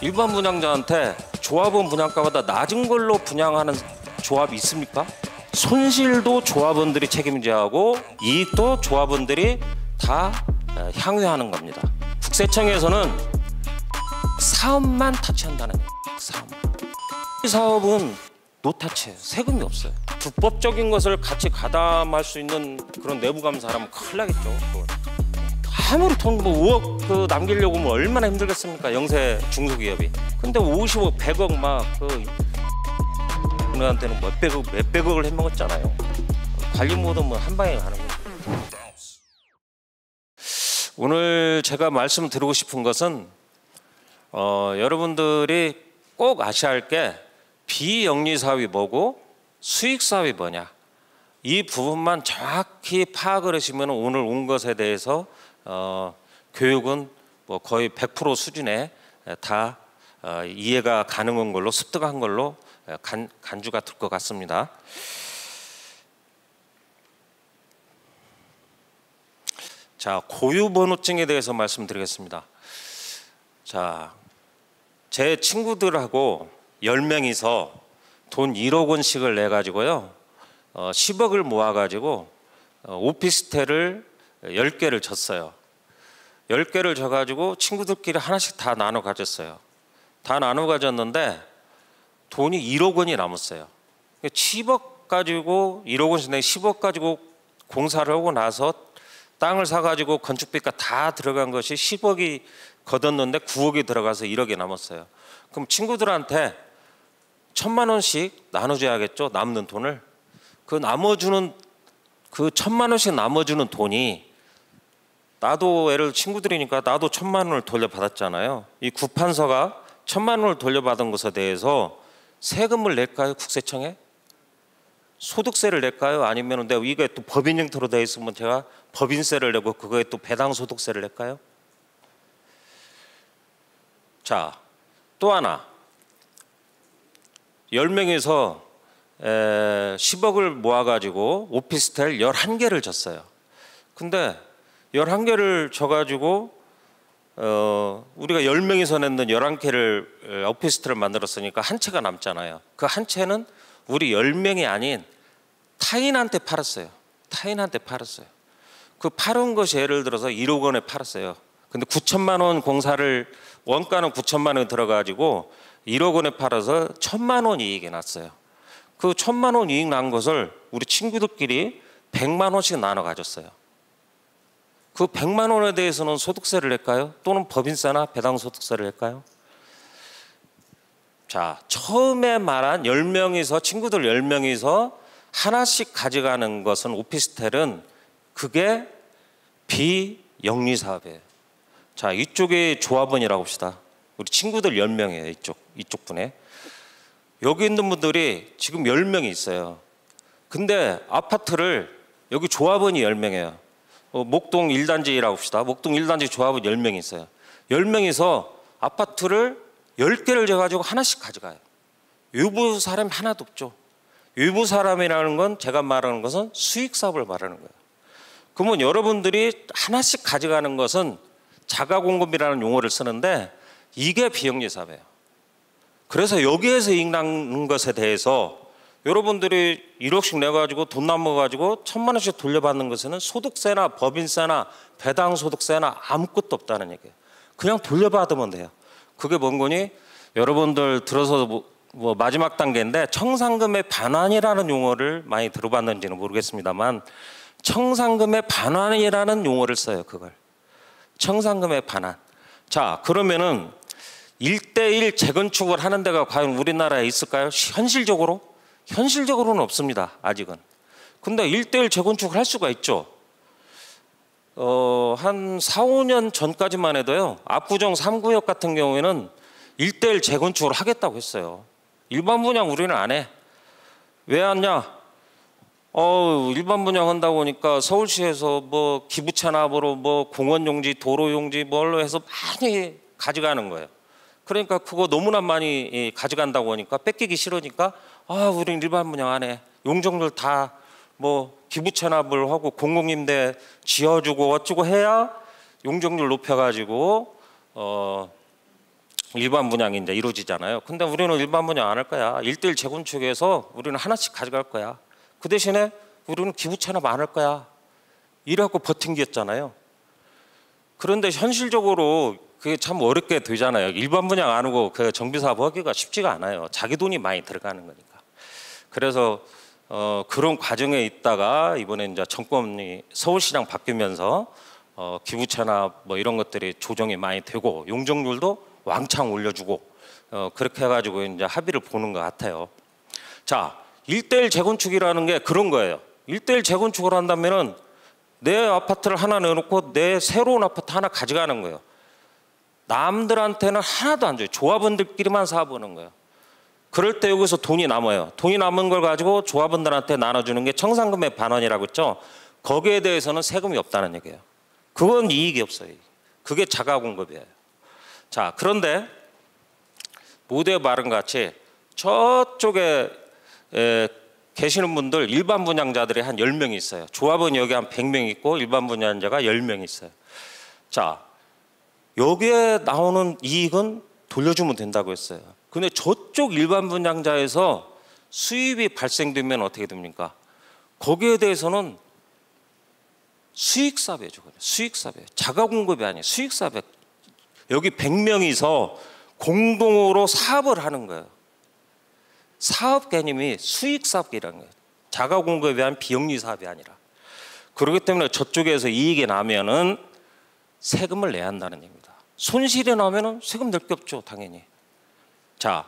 일반 분양자한테 조합원 분양가보다 낮은 걸로 분양하는 조합이 있습니까? 손실도 조합원들이 책임져야 하고 이익도 조합원들이 다 향유하는 겁니다. 국세청에서는 사업만 타치한다는 거예요. 사업만. 이 사업은 노타치예요. 세금이 없어요. 불법적인 것을 같이 가담할 수 있는 그런 내부 감사라면 큰일 나겠죠. 그걸. 아무리 돈 5억 남기려고 하면 얼마나 힘들겠습니까? 영세 중소기업이. 근데 50억, 100억 막 우리한테는 몇백억을 해먹었잖아요. 관리 모두 한 방에 가는 거예요. 오늘 제가 말씀드리고 싶은 것은 여러분들이 꼭 아셔야 할 게 비영리 사업이 뭐고 수익 사업이 뭐냐. 이 부분만 정확히 파악을 하시면 오늘 온 것에 대해서 교육은 뭐 거의 100% 수준에 다 이해가 가능한 걸로 습득한 걸로 간주가 될 것 같습니다. 자, 고유번호증에 대해서 말씀드리겠습니다. 자, 제 친구들하고 10명이서 돈 1억 원씩을 내가지고요 10억을 모아가지고 오피스텔을 10개를 졌어요. 10개를 져가지고 친구들끼리 하나씩 다 나눠 가졌어요. 다 나눠 가졌는데 돈이 1억 원이 남았어요. 10억 가지고 1억 원씩 내 10억 가지고 공사를 하고 나서 땅을 사가지고 건축비가 다 들어간 것이 10억이 걷었는데 9억이 들어가서 1억이 남았어요. 그럼 친구들한테 1,000만 원씩 나눠줘야겠죠. 남는 돈을. 그 1,000만 원씩 남아주는 돈이 나도 예를 친구들이니까 나도 1,000만 원을 돌려받았잖아요. 이 구판서가 1,000만 원을 돌려받은 것에 대해서 세금을 낼까요? 국세청에? 소득세를 낼까요? 아니면 내가 이게 또 법인 형태로 되어 있으면 제가 법인세를 내고 그거에 또 배당 소득세를 낼까요? 자, 또 하나 10명에서 10억을 모아가지고 오피스텔 11개를 졌어요. 근데 11개를 져가지고 우리가 10명이서 냈는 11개를 오피스텔을 만들었으니까 한 채가 남잖아요. 그 한 채는 우리 10명이 아닌 타인한테 팔았어요. 타인한테 팔았어요. 그 팔은 것이 예를 들어서 1억 원에 팔았어요. 근데 9천만 원 공사를 원가는 9천만 원이 들어가지고 1억 원에 팔아서 1,000만 원 이익이 났어요. 그 1,000만 원 이익 난 것을 우리 친구들끼리 100만 원씩 나눠 가졌어요. 그 100만 원에 대해서는 소득세를 낼까요? 또는 법인세나 배당소득세를 낼까요? 자, 처음에 말한 10명이서 친구들 10명이서 하나씩 가져가는 것은 오피스텔은 그게 비영리 사업이에요. 자, 이쪽에 조합원이라고 합시다. 우리 친구들 10명이에요. 이쪽 분에. 여기 있는 분들이 지금 10명이 있어요. 근데 아파트를 여기 조합원이 10명이에요. 목동 1단지라고 합시다. 목동 1단지 조합원 10명이 있어요. 10명이서 아파트를 10개를 져가지고 하나씩 가져가요. 외부 사람이 하나도 없죠. 외부 사람이라는 건 제가 말하는 것은 수익사업을 말하는 거예요. 그러면 여러분들이 하나씩 가져가는 것은 자가공급이라는 용어를 쓰는데 이게 비영리 사업이에요. 그래서 여기에서 이익 나는 것에 대해서 여러분들이 1억씩 내가지고 돈 남아가지고 1,000만 원씩 돌려받는 것에는 소득세나 법인세나 배당소득세나 아무것도 없다는 얘기예요. 그냥 돌려받으면 돼요. 그게 뭔 거니? 여러분들 들어서 뭐 마지막 단계인데 청산금의 반환이라는 용어를 많이 들어봤는지는 모르겠습니다만 청산금의 반환이라는 용어를 써요. 그걸. 청산금의 반환. 자, 그러면은 1:1 재건축을 하는 데가 과연 우리나라에 있을까요? 현실적으로? 현실적으로는 없습니다. 아직은. 근데 1:1 재건축을 할 수가 있죠. 한 4, 5년 전까지만 해도요. 압구정 3구역 같은 경우에는 1:1 재건축을 하겠다고 했어요. 일반 분양 우리는 안 해. 왜 하냐? 일반 분양 한다고 하니까 서울시에서 뭐 기부채나 뭐 공원 용지, 도로 용지 뭘로 해서 많이 가져가는 거예요. 그러니까 그거 너무나 많이 가져간다고 하니까 뺏기기 싫으니까 우리는 일반 분양 안 해. 용적률 다 뭐 기부채납을 하고 공공임대 지어주고 어쩌고 해야 용적률 높여가지고 일반 분양이 이제 이루어지잖아요. 근데 우리는 일반 분양 안 할 거야. 1대1 재건축에서 우리는 하나씩 가져갈 거야. 그 대신에 우리는 기부 체납 안 할 거야. 이래갖고 버틴겼잖아요. 그런데 현실적으로 그게 참 어렵게 되잖아요. 일반 분양 안 하고 그 정비사업 하기가 쉽지가 않아요. 자기 돈이 많이 들어가는 거니까. 그래서 그런 과정에 있다가 이번에 이제 정권이 서울시장 바뀌면서 기부 체납 뭐 이런 것들이 조정이 많이 되고 용적률도 왕창 올려주고 그렇게 해가지고 이제 합의를 보는 것 같아요. 자, 1대1 재건축이라는 게 그런 거예요. 1대1 재건축을 한다면은 내 아파트를 하나 내놓고 내 새로운 아파트 하나 가져가는 거예요. 남들한테는 하나도 안 줘요. 조합원들끼리만 사보는 거예요. 그럴 때 여기서 돈이 남아요. 돈이 남은 걸 가지고 조합원들한테 나눠주는 게 청산금의 반환이라고 했죠. 거기에 대해서는 세금이 없다는 얘기예요. 그건 이익이 없어요. 그게 자가공급이에요. 자, 그런데 모두의 말은 같이 저쪽에 계시는 분들 일반 분양자들이 한 10명이 있어요. 조합원 여기 한 100명 있고 일반 분양자가 10명 있어요. 자, 여기에 나오는 이익은 돌려주면 된다고 했어요. 근데 저쪽 일반 분양자에서 수입이 발생되면 어떻게 됩니까? 거기에 대해서는 수익사배죠. 수익사배. 자가공급이 아니에요. 수익사배. 여기 100명이서 공동으로 사업을 하는 거예요. 사업 개념이 수익사업이라는 거예요. 자가공급에 대한 비영리 사업이 아니라. 그렇기 때문에 저쪽에서 이익이 나면은 세금을 내야 한다는 얘기입니다. 손실이 나면은 세금 낼 게 없죠, 당연히. 자,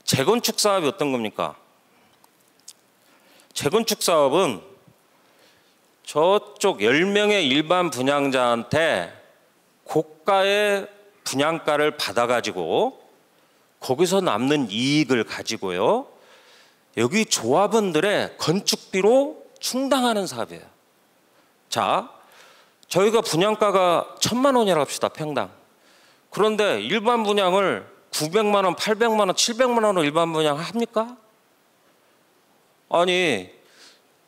재건축 사업이 어떤 겁니까? 재건축 사업은 저쪽 10명의 일반 분양자한테 고가의 분양가를 받아가지고 거기서 남는 이익을 가지고요, 여기 조합원들의 건축비로 충당하는 사업이에요. 자, 저희가 분양가가 1,000만 원이라고 합시다, 평당. 그런데 일반 분양을 900만 원, 800만 원, 700만 원으로 일반 분양 합니까? 아니,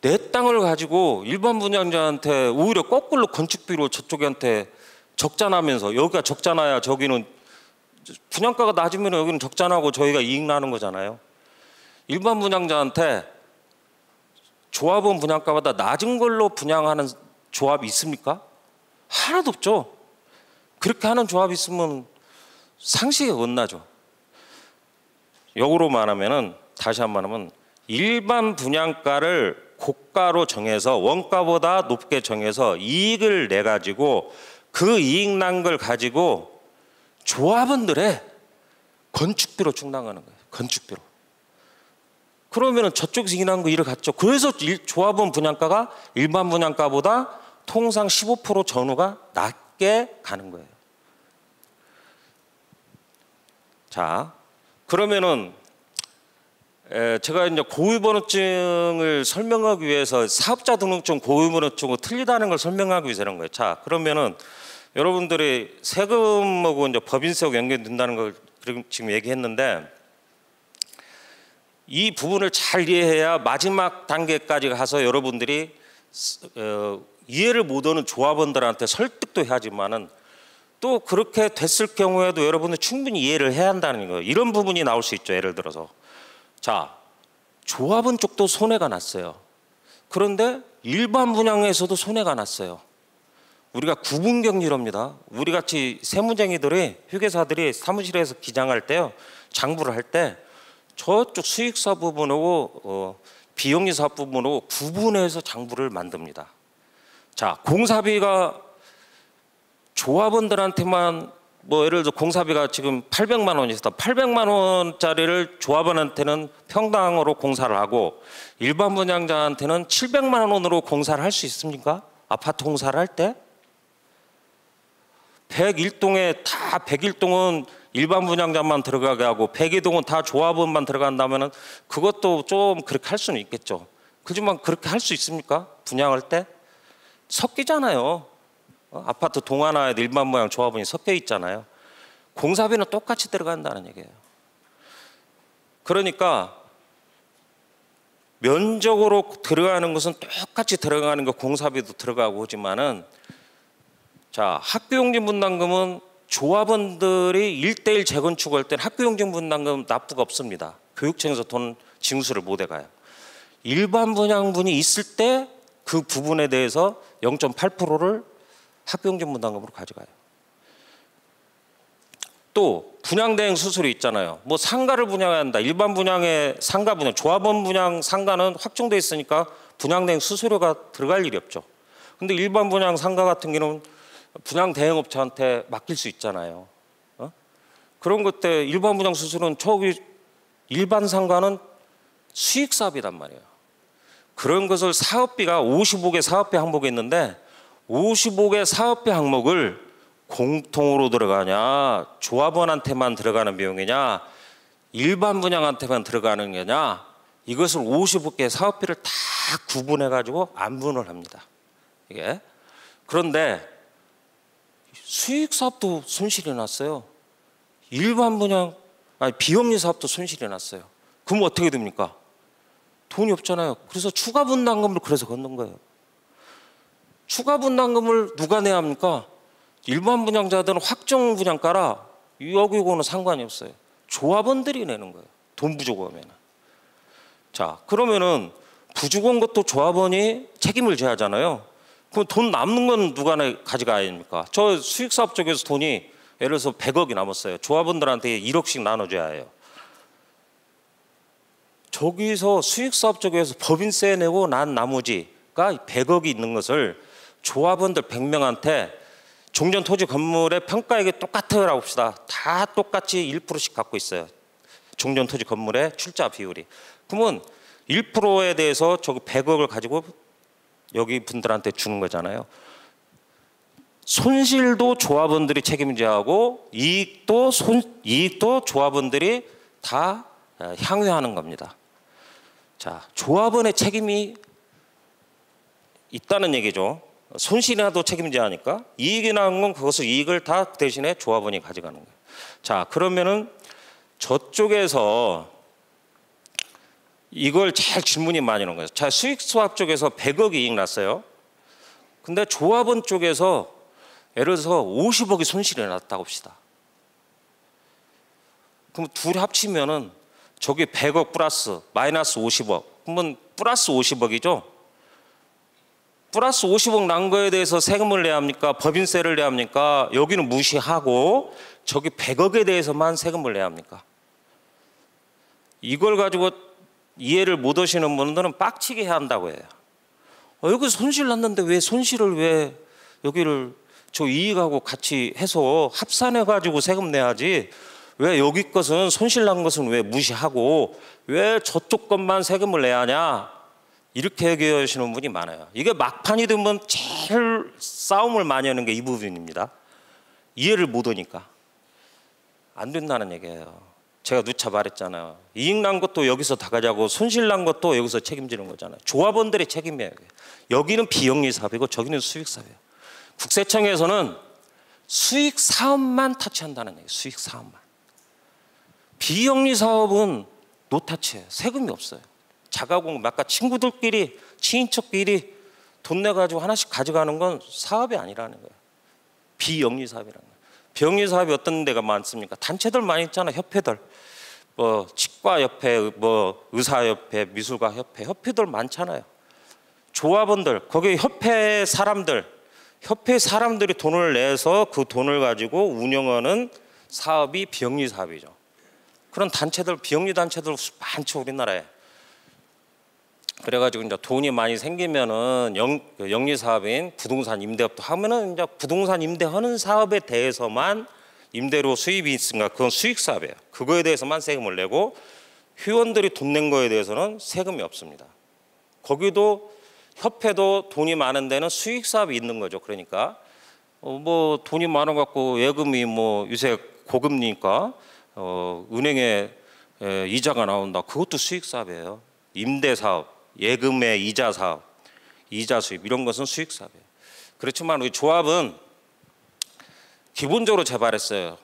내 땅을 가지고 일반 분양자한테 오히려 거꾸로 건축비로 저쪽한테 적자나면서, 여기가 적자나야 저기는 분양가가 낮으면 여기는 적자나고 저희가 이익 나는 거잖아요. 일반 분양자한테 조합원 분양가보다 낮은 걸로 분양하는 조합이 있습니까? 하나도 없죠. 그렇게 하는 조합이 있으면 상식에 어긋나죠. 역으로 말하면은, 다시 한번 하면, 일반 분양가를 고가로 정해서 원가보다 높게 정해서 이익을 내 가지고 그 이익 난 걸 가지고 조합원들의 건축비로 충당하는 거예요. 건축비로. 그러면은 저쪽에서 이익 난 거 이를 갖죠. 그래서 조합원 분양가가 일반 분양가보다 통상 15% 전후가 낮게 가는 거예요. 자, 그러면은 제가 이제 고유번호증을 설명하기 위해서 사업자 등록증 고유번호증하고 틀리다는 걸 설명하기 위해서 이런 거예요. 자, 그러면은 여러분들이 세금하고 이제 법인세하고 연결된다는 걸 지금 얘기했는데, 이 부분을 잘 이해해야 마지막 단계까지 가서 여러분들이 이해를 못하는 조합원들한테 설득도 해야지만은 또 그렇게 됐을 경우에도 여러분은 충분히 이해를 해야 한다는 거예요. 이런 부분이 나올 수 있죠. 예를 들어서, 자, 조합원 쪽도 손해가 났어요. 그런데 일반 분양에서도 손해가 났어요. 우리가 구분격리랍니다. 우리 같이 세무쟁이들이, 회계사들이 사무실에서 기장할 때요, 장부를 할 때 저쪽 수익사 부분하고 비영리 사업 부분하고 구분해서 장부를 만듭니다. 자, 공사비가 조합원들한테만 뭐 예를 들어 공사비가 지금 800만 원이 있다. 800만 원짜리를 조합원한테는 평당으로 공사를 하고 일반 분양자한테는 700만 원으로 공사를 할 수 있습니까? 아파트 공사를 할 때? 101동에 다 101동은 일반 분양자만 들어가게 하고 102동은 다 조합원만 들어간다면은 그것도 좀 그렇게 할 수는 있겠죠. 그지만 그렇게 할 수 있습니까? 분양할 때? 섞이잖아요. 아파트 동 하나에 일반 분양 조합원이 섞여 있잖아요. 공사비는 똑같이 들어간다는 얘기예요. 그러니까 면적으로 들어가는 것은 똑같이 들어가는 거, 공사비도 들어가고 하지만은, 자, 학교용지 분담금은 조합원들이 1대1 재건축할 때는 학교용적분담금 납부가 없습니다. 교육청에서 돈 징수를 못 해가요. 일반 분양분이 있을 때 그 부분에 대해서 0.8%를 학교용적분담금으로 가져가요. 또 분양대행 수수료 있잖아요. 뭐 상가를 분양해야 한다. 일반 분양에 상가 분양, 조합원 분양 상가는 확정돼 있으니까 분양대행 수수료가 들어갈 일이 없죠. 근데 일반 분양 상가 같은 경우는 분양대행업체한테 맡길 수 있잖아요. 그런 것 때 일반 분양 수수료는 저기 일반 상가는 수익사업이란 말이에요. 그런 것을 사업비가 55개 사업비 항목이 있는데 55개 사업비 항목을 공통으로 들어가냐, 조합원한테만 들어가는 비용이냐, 일반 분양한테만 들어가는 거냐, 이것을 55개 사업비를 다 구분해 가지고 안분을 합니다. 이게. 그런데 수익 사업도 손실이 났어요. 일반 분양, 아니 비영리 사업도 손실이 났어요. 그럼 어떻게 됩니까? 돈이 없잖아요. 그래서 추가 분담금을 그래서 걷는 거예요. 추가 분담금을 누가 내야 합니까? 일반 분양자들은 확정 분양가라 여기고는 상관이 없어요. 조합원들이 내는 거예요. 돈 부족 하면은. 자, 그러면은 부족 온 것도 조합원이 책임을 져야 하잖아요. 그럼 돈 남는 건 누가 가져가야 합니까? 저 수익사업 쪽에서 돈이 예를 들어서 100억이 남았어요. 조합원들한테 1억씩 나눠줘야 해요. 저기서 수익사업 쪽에서 법인세 내고 난 나머지가 100억이 있는 것을 조합원들 100명한테 종전 토지 건물의 평가액이 똑같으라고 합시다. 다 똑같이 1%씩 갖고 있어요. 종전 토지 건물의 출자 비율이. 그러면 1%에 대해서 저기 100억을 가지고 여기 분들한테 주는 거잖아요. 손실도 조합원들이 책임져야 하고 이익도 조합원들이 다 향유하는 겁니다. 자, 조합원의 책임이 있다는 얘기죠. 손실이 나도 책임져야 하니까 이익이 나는 건 그것을 이익을 다 대신에 조합원이 가져가는 거예요. 자, 그러면은 저쪽에서 이걸 잘 질문이 많이 오는 거예요. 자, 수익수합 쪽에서 100억이 이익 났어요. 근데 조합원 쪽에서 예를 들어서 50억이 손실이 났다고 합시다. 그럼 둘이 합치면은 저기 100억 플러스 마이너스 50억. 그러면 플러스 50억이죠. 플러스 50억 난 거에 대해서 세금을 내야 합니까? 법인세를 내야 합니까? 여기는 무시하고 저기 100억에 대해서만 세금을 내야 합니까? 이걸 가지고 이해를 못 하시는 분들은 빡치게 해야 한다고 해요. 여기 손실 났는데 왜 손실을 왜 여기를 저 이익하고 같이 해서 합산해 가지고 세금 내야지 왜 여기 것은 손실 난 것은 왜 무시하고 왜 저쪽 것만 세금을 내야 하냐 이렇게 얘기하시는 분이 많아요. 이게 막판이 되면 제일 싸움을 많이 하는 게 이 부분입니다. 이해를 못 하니까 안 된다는 얘기예요. 제가 누차 말했잖아요. 이익 난 것도 여기서 다 가져가고 손실 난 것도 여기서 책임지는 거잖아요. 조합원들의 책임이에요. 여기는 비영리 사업이고 저기는 수익 사업이에요. 국세청에서는 수익 사업만 타치한다는 얘기예요. 수익 사업만. 비영리 사업은 노타치예요. 세금이 없어요. 자가공급, 아까 친구들끼리 친인척끼리 돈 내가지고 하나씩 가져가는 건 사업이 아니라는 거예요. 비영리 사업이라는 거예요. 비영리 사업이 어떤 데가 많습니까? 단체들 많이 있잖아요. 협회들. 뭐 치과협회, 뭐 의사협회, 미술가협회, 협회들 많잖아요. 조합원들, 거기 협회 사람들이 돈을 내서 그 돈을 가지고 운영하는 사업이 비영리 사업이죠. 그런 단체들, 비영리 단체들 많죠, 우리나라에. 그래가지고 이제 돈이 많이 생기면은 영리 사업인 부동산 임대업도 하면은 이제 부동산 임대하는 사업에 대해서만 임대료 수입이 있으니까 그건 수익 사업이에요. 그거에 대해서만 세금을 내고 회원들이 돈 낸 거에 대해서는 세금이 없습니다. 거기도 협회도 돈이 많은 데는 수익 사업이 있는 거죠. 그러니까 뭐 돈이 많아 갖고 예금이 뭐 요새 고금리니까 은행에 이자가 나온다. 그것도 수익 사업이에요. 임대 사업, 예금의 이자 사업, 이자 수입 이런 것은 수익 사업이에요. 그렇지만 우리 조합은 기본적으로 재발했어요.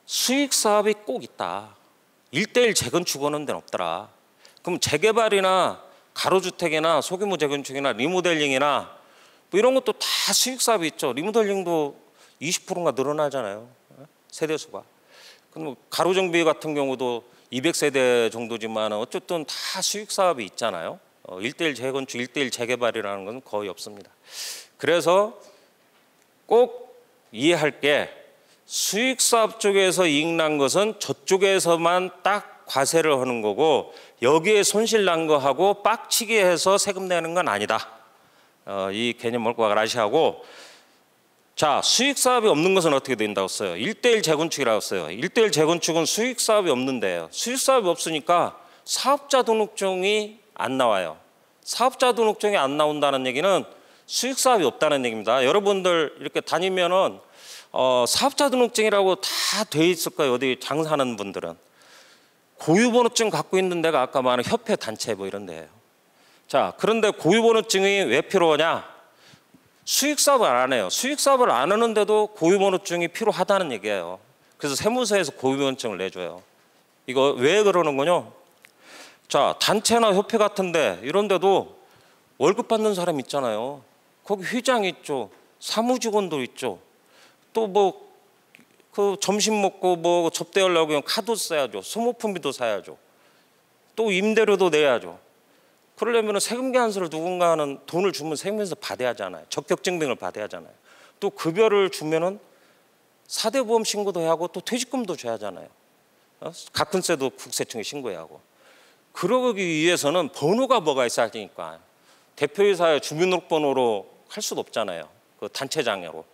수익 사업이 꼭 있다. 1대1 재건축하는 데는 없더라. 그럼 재개발이나 가로주택이나 소규모 재건축이나 리모델링이나 뭐 이런 것도 다 수익 사업이 있죠. 리모델링도 20%가 늘어나잖아요. 세대수가. 그럼 가로정비 같은 경우도 200세대 정도지만 어쨌든 다 수익 사업이 있잖아요. 1대1 재건축, 1대1 재개발이라는 건 거의 없습니다. 그래서 꼭 이해할 게 수익 사업 쪽에서 이익 난 것은 저쪽에서만 딱 과세를 하는 거고 여기에 손실 난 거 하고 빡치게 해서 세금 내는 건 아니다. 이 개념을 꼭 아시하고, 자, 수익 사업이 없는 것은 어떻게 된다고 써요? 1대1 재건축이라고 써요. 1대1 재건축은 수익 사업이 없는데요. 수익 사업이 없으니까 사업자 등록증이 안 나와요. 사업자 등록증이 안 나온다는 얘기는 수익 사업이 없다는 얘기입니다. 여러분들 이렇게 다니면은 사업자 등록증이라고 다 돼 있을 거예요. 어디 장사하는 분들은. 고유번호증 갖고 있는 데가 아까 말한 협회 단체 뭐 이런 데예요. 자, 그런데 고유번호증이 왜 필요하냐? 수익사업을 안 해요. 수익사업을 안 하는데도 고유번호증이 필요하다는 얘기예요. 그래서 세무서에서 고유번호증을 내줘요. 이거 왜 그러는군요. 자, 단체나 협회 같은데 이런 데도 월급 받는 사람 있잖아요. 거기 회장 있죠. 사무직원도 있죠. 또 뭐 그 점심 먹고 뭐 접대하려고 카드 써야죠. 소모품비도 사야죠. 또 임대료도 내야죠. 그러려면 세금 계산서를 누군가는 돈을 주면 세금에서 받아야 하잖아요. 적격 증빙을 받아야 하잖아요. 또 급여를 주면은 4대 보험 신고도 해야 하고 또 퇴직금도 줘야 하잖아요. 가끔세도 국세청에 신고해야 하고. 그러기 위해서는 번호가 뭐가 있어야 하니까 대표이사의 주민등록번호로 할 수도 없잖아요. 그 단체장애로.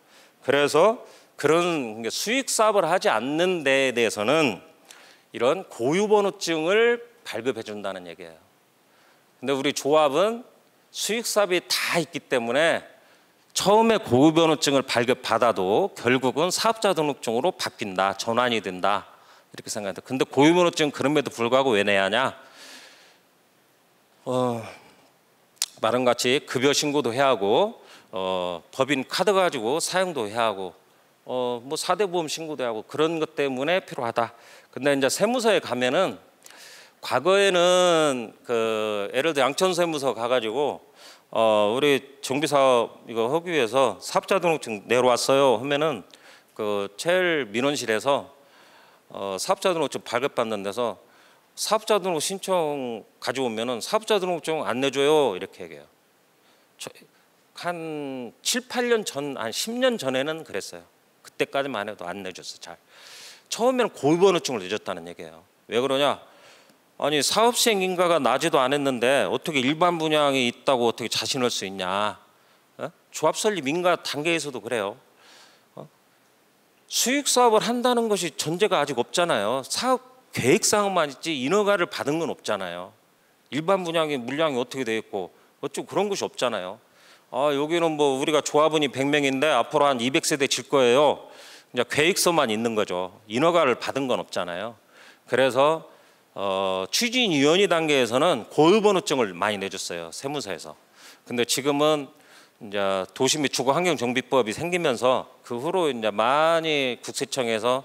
그래서 그런 수익 사업을 하지 않는 데에 대해서는 이런 고유번호증을 발급해 준다는 얘기예요. 근데 우리 조합은 수익 사업이 다 있기 때문에 처음에 고유번호증을 발급받아도 결국은 사업자 등록증으로 바뀐다, 전환이 된다 이렇게 생각합니다. 근데 고유번호증 그럼에도 불구하고 왜 내야 하냐? 말은 같이 급여 신고도 해야 하고 법인 카드 가지고 사용도 해야 하고 뭐 4대 보험 신고도 하고 그런 것 때문에 필요하다. 근데 이제 세무서에 가면은 과거에는 그 예를 들어 양천세무서 가가지고 우리 정비사업 이거 하기 위해서 사업자 등록증 내려왔어요 하면은 그 제일 민원실에서 사업자 등록증 발급받는 데서 사업자 등록 신청 가져오면은 사업자 등록증 안 내줘요 이렇게 얘기해요. 한 7, 8년 전, 한 10년 전에는 그랬어요. 그때까지만 해도 안 내줬어 잘. 처음에는 고유번호증을 내줬다는 얘기예요. 왜 그러냐? 아니 사업시행 인가가 나지도 않았는데 어떻게 일반 분양이 있다고 어떻게 자신할 수 있냐? 조합 설립 인가 단계에서도 그래요. 수익 사업을 한다는 것이 전제가 아직 없잖아요. 사업 계획상만 있지 인허가를 받은 건 없잖아요. 일반 분양의 물량이 어떻게 돼 있고 어쩌고 그런 것이 없잖아요. 여기는 뭐 우리가 조합원이 100명인데 앞으로 한 200세대 질 거예요. 이제 계획서만 있는 거죠. 인허가를 받은 건 없잖아요. 그래서 추진위원회 단계에서는 고유번호증을 많이 내줬어요. 세무서에서. 근데 지금은 이제 도시 및 주거환경정비법이 생기면서 그 후로 이제 많이 국세청에서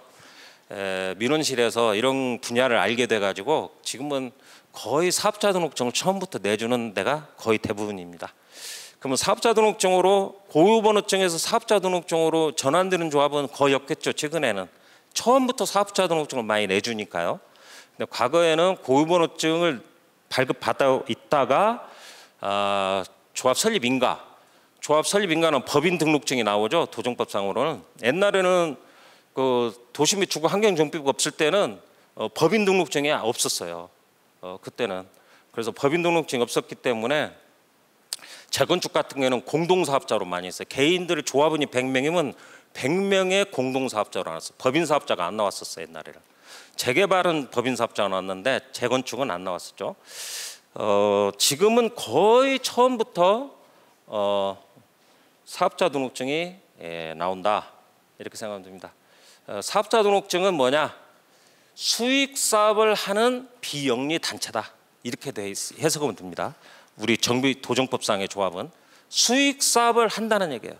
민원실에서 이런 분야를 알게 돼가지고 지금은 거의 사업자 등록증을 처음부터 내주는 데가 거의 대부분입니다. 그러면 사업자 등록증으로 고유번호증에서 사업자 등록증으로 전환되는 조합은 거의 없겠죠. 최근에는 처음부터 사업자 등록증을 많이 내주니까요. 근데 과거에는 고유번호증을 발급받아 있다가 조합 설립 인가, 조합 설립 인가는 법인 등록증이 나오죠. 도정법상으로는. 옛날에는 그 도시 및 주거 환경정비법 없을 때는 법인 등록증이 없었어요. 그때는. 그래서 법인 등록증이 없었기 때문에 재건축 같은 경우에는 공동사업자로 많이 했어요. 개인들의 조합원이 100명이면 100명의 공동사업자로 나왔어요. 법인사업자가 안 나왔었어요. 옛날에는. 재개발은 법인사업자가 나왔는데 재건축은 안 나왔었죠. 지금은 거의 처음부터 사업자 등록증이 나온다 이렇게 생각하면 됩니다. 사업자 등록증은 뭐냐? 수익 사업을 하는 비영리 단체다 이렇게 해석하면 됩니다. 우리 도정법상의 조합은 수익 사업을 한다는 얘기예요.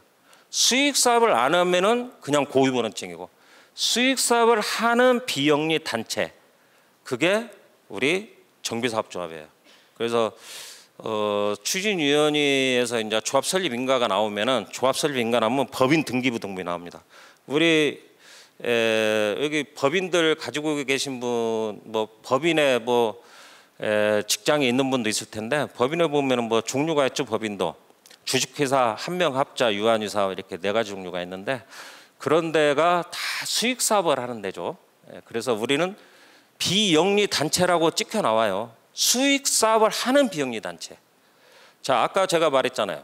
수익 사업을 안 하면은 그냥 고유번호증이고 수익 사업을 하는 비영리 단체 그게 우리 정비사업조합이에요. 그래서 추진위원회에서 이제 조합 설립 인가가 나오면은 조합 설립 인가 나오면 법인 등기부 등본이 나옵니다. 우리 여기 법인들 가지고 계신 분, 뭐 법인에 뭐 직장에 있는 분도 있을 텐데, 법인에 보면은 뭐 종류가 있죠. 법인도 주식회사, 한명합자, 유한유사 이렇게 4가지 종류가 있는데, 그런 데가 다 수익 사업을 하는 데죠. 그래서 우리는 비영리 단체라고 찍혀 나와요. 수익 사업을 하는 비영리 단체. 자, 아까 제가 말했잖아요.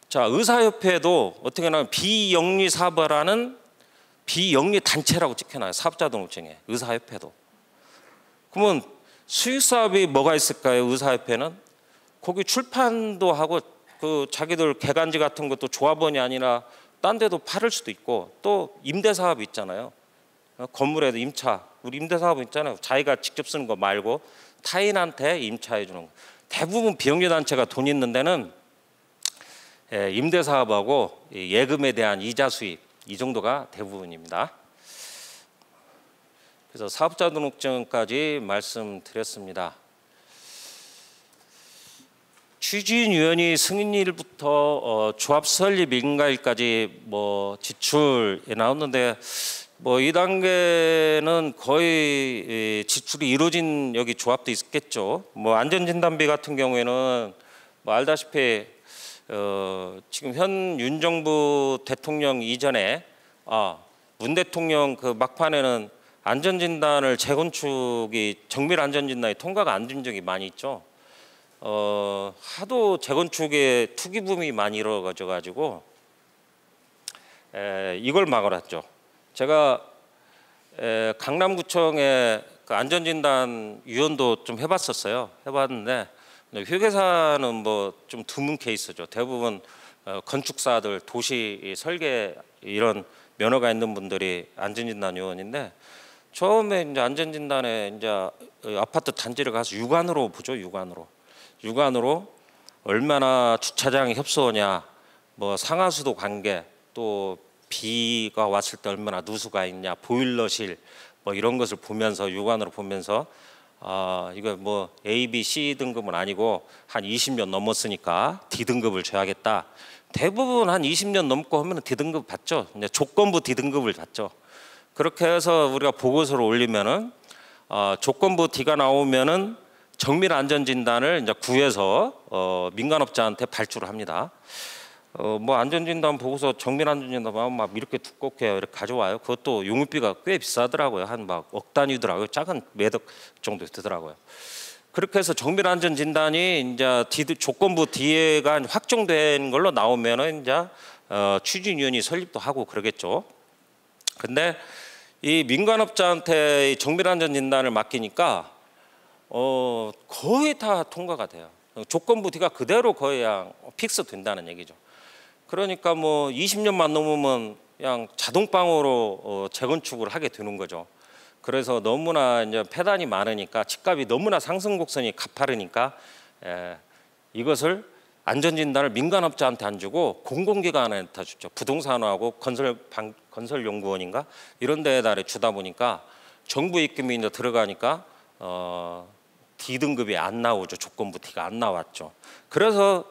자, 의사협회도 어떻게 나면 비영리 사업을 하는 비영리 단체라고 찍혀 나와요. 사업자 등록증에. 의사협회도. 그러면 수익 사업이 뭐가 있을까요? 의사협회는 거기 출판도 하고 그 자기들 개간지 같은 것도 조합원이 아니라 딴 데도 팔을 수도 있고, 또 임대 사업이 있잖아요. 건물에도 임차, 우리 임대 사업 있잖아요. 자기가 직접 쓰는 거 말고 타인한테 임차해 주는 거. 대부분 비영리 단체가 돈 있는 데는 임대 사업하고 예금에 대한 이자 수입, 이 정도가 대부분입니다. 그래서 사업자 등록증까지 말씀드렸습니다. 추진위원회 승인일부터 조합 설립 인가일까지 뭐 지출에 나왔는데, 뭐 이 단계는 거의 지출이 이루어진 여기 조합도 있겠죠. 뭐 안전진단비 같은 경우에는 뭐 알다시피 지금 현 윤 정부 대통령 이전에 문 대통령 그 막판에는 안전진단을 재건축이 정밀 안전진단이 통과가 안 된 적이 많이 있죠. 하도 재건축에 투기붐이 많이 이루어져 가지고 이걸 막아놨죠. 제가 강남구청에 그 안전진단 위원도 좀 해봤었어요. 해봤는데 회계사는 뭐 좀 드문 케이스죠. 대부분 건축사들, 도시 설계 이런 면허가 있는 분들이 안전진단 위원인데, 처음에 이제 안전진단에 이제 아파트 단지를 가서 육안으로 보죠. 육안으로 얼마나 주차장이 협소하냐, 뭐 상하수도 관계, 또 비가 왔을 때 얼마나 누수가 있냐, 보일러실 뭐 이런 것을 보면서 육안으로 보면서 이거 뭐 A, B, C 등급은 아니고 한 20년 넘었으니까 D등급을 줘야겠다. 대부분 한 20년 넘고 하면 D등급 받죠. 이제 조건부 D등급을 받죠. 그렇게 해서 우리가 보고서를 올리면은 조건부 D가 나오면은 정밀 안전 진단을 이제 구해서 민간업자한테 발주를 합니다. 뭐 안전진단 보고서 정밀 안전진단 막 이렇게 두껍게 이렇게 가져와요. 그것도 용역비가 꽤 비싸더라고요. 한 막 억 단위더라고요. 작은 매덕 정도 되더라고요. 그렇게 해서 정밀 안전진단이 이제 조건부 D가 확정된 걸로 나오면은 이제 추진위원회 설립도 하고 그러겠죠. 근데 이 민간업자한테 정밀 안전진단을 맡기니까 거의 다 통과가 돼요. 조건부 D가 그대로 거의 그냥 픽스 된다는 얘기죠. 그러니까 뭐 20년만 넘으면 그냥 자동방으로 재건축을 하게 되는 거죠. 그래서 너무나 이제 폐단이 많으니까, 집값이 너무나 상승 곡선이 가파르니까 이것을 안전진단을 민간업자한테 안 주고 공공기관한테 주죠. 부동산하고 건설연구원인가 이런 데에다 주다 보니까 정부 입김이 이제 들어가니까 D등급이 안 나오죠. 조건부 D가 안 나왔죠. 그래서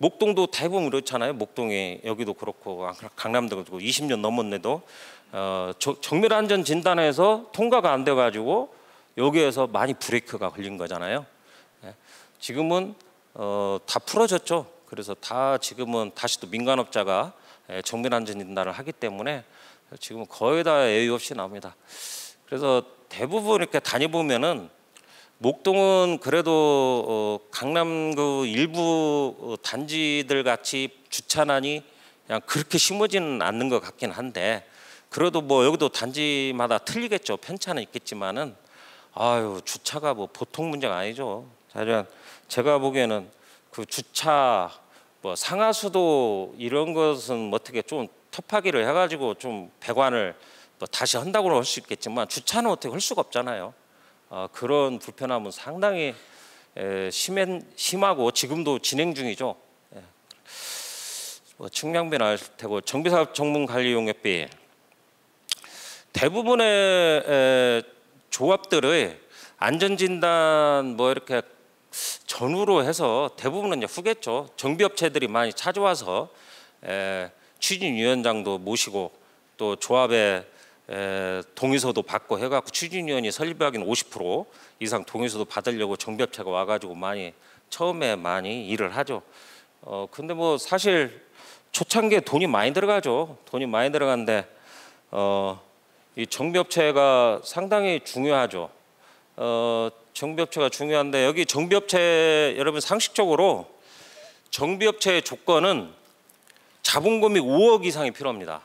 목동도 대부분 그렇잖아요. 목동에 여기도 그렇고 강남도 그렇고 20년 넘었는데도 정밀 안전 진단에서 통과가 안 돼가지고 여기에서 많이 브레이크가 걸린 거잖아요. 지금은 다 풀어졌죠. 그래서 다 지금은 다시 또 민간업자가 정밀 안전 진단을 하기 때문에 지금 거의 다 예의 없이 나옵니다. 그래서 대부분 이렇게 다녀보면은 목동은 그래도 강남구 일부 단지들 같이 주차난이 그냥 그렇게 심하지는 않는 것 같긴 한데, 그래도 뭐 여기도 단지마다 틀리겠죠. 편차는 있겠지만은 주차가 뭐 보통 문제가 아니죠. 제가 보기에는 그 주차 뭐 상하수도 이런 것은 뭐 어떻게 좀 터파기를 해가지고 좀 배관을 뭐 다시 한다고는 할 수 있겠지만, 주차는 어떻게 할 수가 없잖아요. 그런 불편함은 상당히 심하고 지금도 진행 중이죠. 뭐 측량비 나올 테고, 정비사업 전문관리용역비 대부분의 조합들의 안전진단 뭐 이렇게 전후로 해서 대부분은 이제 후겠죠. 정비업체들이 많이 찾아와서 추진위원장도 모시고 또 조합에 동의서도 받고 해갖고 추진위원이 설립하기는 50% 이상 동의서도 받으려고 정비업체가 와가지고 처음에 많이 일을 하죠. 근데 뭐 사실 초창기에 돈이 많이 들어가죠. 돈이 많이 들어가는데 이 정비업체가 상당히 중요하죠. 정비업체가 중요한데 여기 정비업체 여러분 상식적으로 정비업체의 조건은 자본금이 5억 이상이 필요합니다.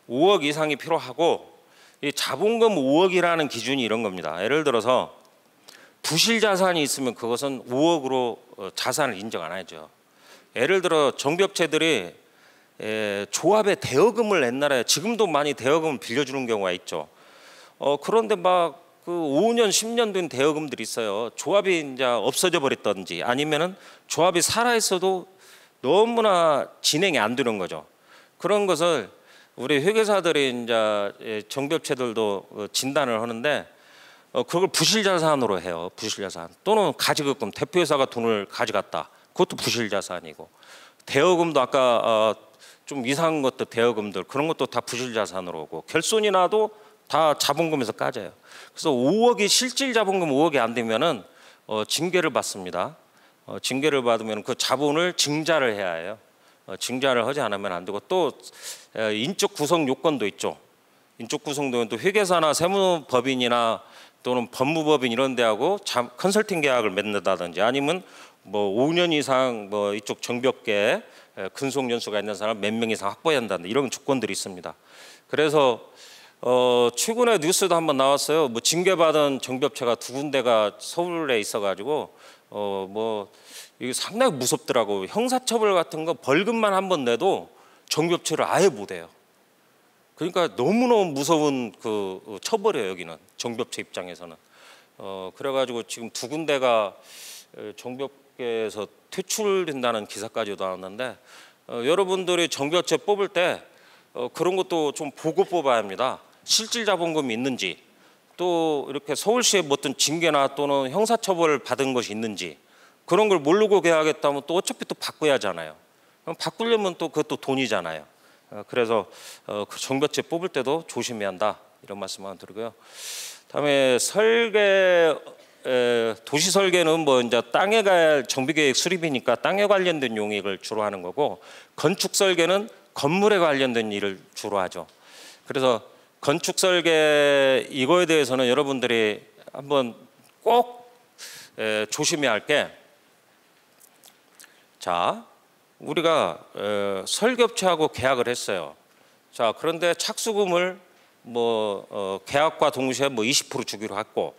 5억 이상이 필요하고 이 자본금 5억이라는 기준이 이런 겁니다. 예를 들어서 부실 자산이 있으면 그것은 5억으로 자산을 인정 안 하죠. 예를 들어 정비업체들이 조합에 대여금을 옛날에 지금도 많이 대여금을 빌려주는 경우가 있죠. 그런데 막 그 5년 10년 된 대여금들이 있어요. 조합이 이제 없어져 버렸던지 아니면은 조합이 살아 있어도 너무나 진행이 안 되는 거죠. 그런 것을 우리 회계사들이 이제 정비업체들도 진단을 하는데 그걸 부실자산으로 해요. 부실자산 또는 가지급금 대표회사가 돈을 가져갔다. 그것도 부실자산이고 대여금도 아까 좀 이상한 것도 대여금들 그런 것도 다 부실자산으로 오고 결손이 나도 다 자본금에서 까져요. 그래서 5억이 실질 자본금 5억이 안 되면은 징계를 받습니다. 징계를 받으면 그 자본을 증자를 해야 해요. 증자를 하지 않으면 안 되고 또 인적 구성 요건도 있죠. 인적 구성도 또 회계사나 세무법인이나 또는 법무법인 이런 데하고 컨설팅 계약을 맺는다든지 아니면 뭐 5년 이상 뭐 이쪽 정비업계 근속 연수가 있는 사람 몇 명 이상 확보해야 한다는 이런 조건들이 있습니다. 그래서 최근에 뉴스도 한번 나왔어요. 뭐 징계받은 정비업체가 2군데가 서울에 있어가지고 뭐 이게 상당히 무섭더라고. 형사처벌 같은 거 벌금만 한번 내도 정비업체를 아예 못 해요. 그러니까 너무너무 무서운 그 처벌이에요. 여기는 정비업체 입장에서는. 그래가지고 지금 2군데가 정비업계에서 퇴출된다는 기사까지도 나왔는데 여러분들이 정비업체 뽑을 때 그런 것도 좀 보고 뽑아야 합니다. 실질 자본금이 있는지 또 이렇게 서울시에 뭐 어떤 징계나 또는 형사처벌을 받은 것이 있는지 그런 걸 모르고 계약했다면 또 어차피 또 바꿔야 하잖아요. 그럼 바꾸려면 또 그것도 돈이잖아요. 그래서 그 정비업체 뽑을 때도 조심해야 한다 이런 말씀만 드리고요. 다음에 설계 도시 설계는 뭐 이제 땅에 갈 정비계획 수립이니까 땅에 관련된 용역을 주로 하는 거고 건축 설계는 건물에 관련된 일을 주로 하죠. 그래서 건축 설계 이거에 대해서는 여러분들이 한번 꼭 조심해야 할 게 자, 우리가 설계업체하고 계약을 했어요. 자, 그런데 착수금을 뭐 계약과 동시에 뭐 20% 주기로 했고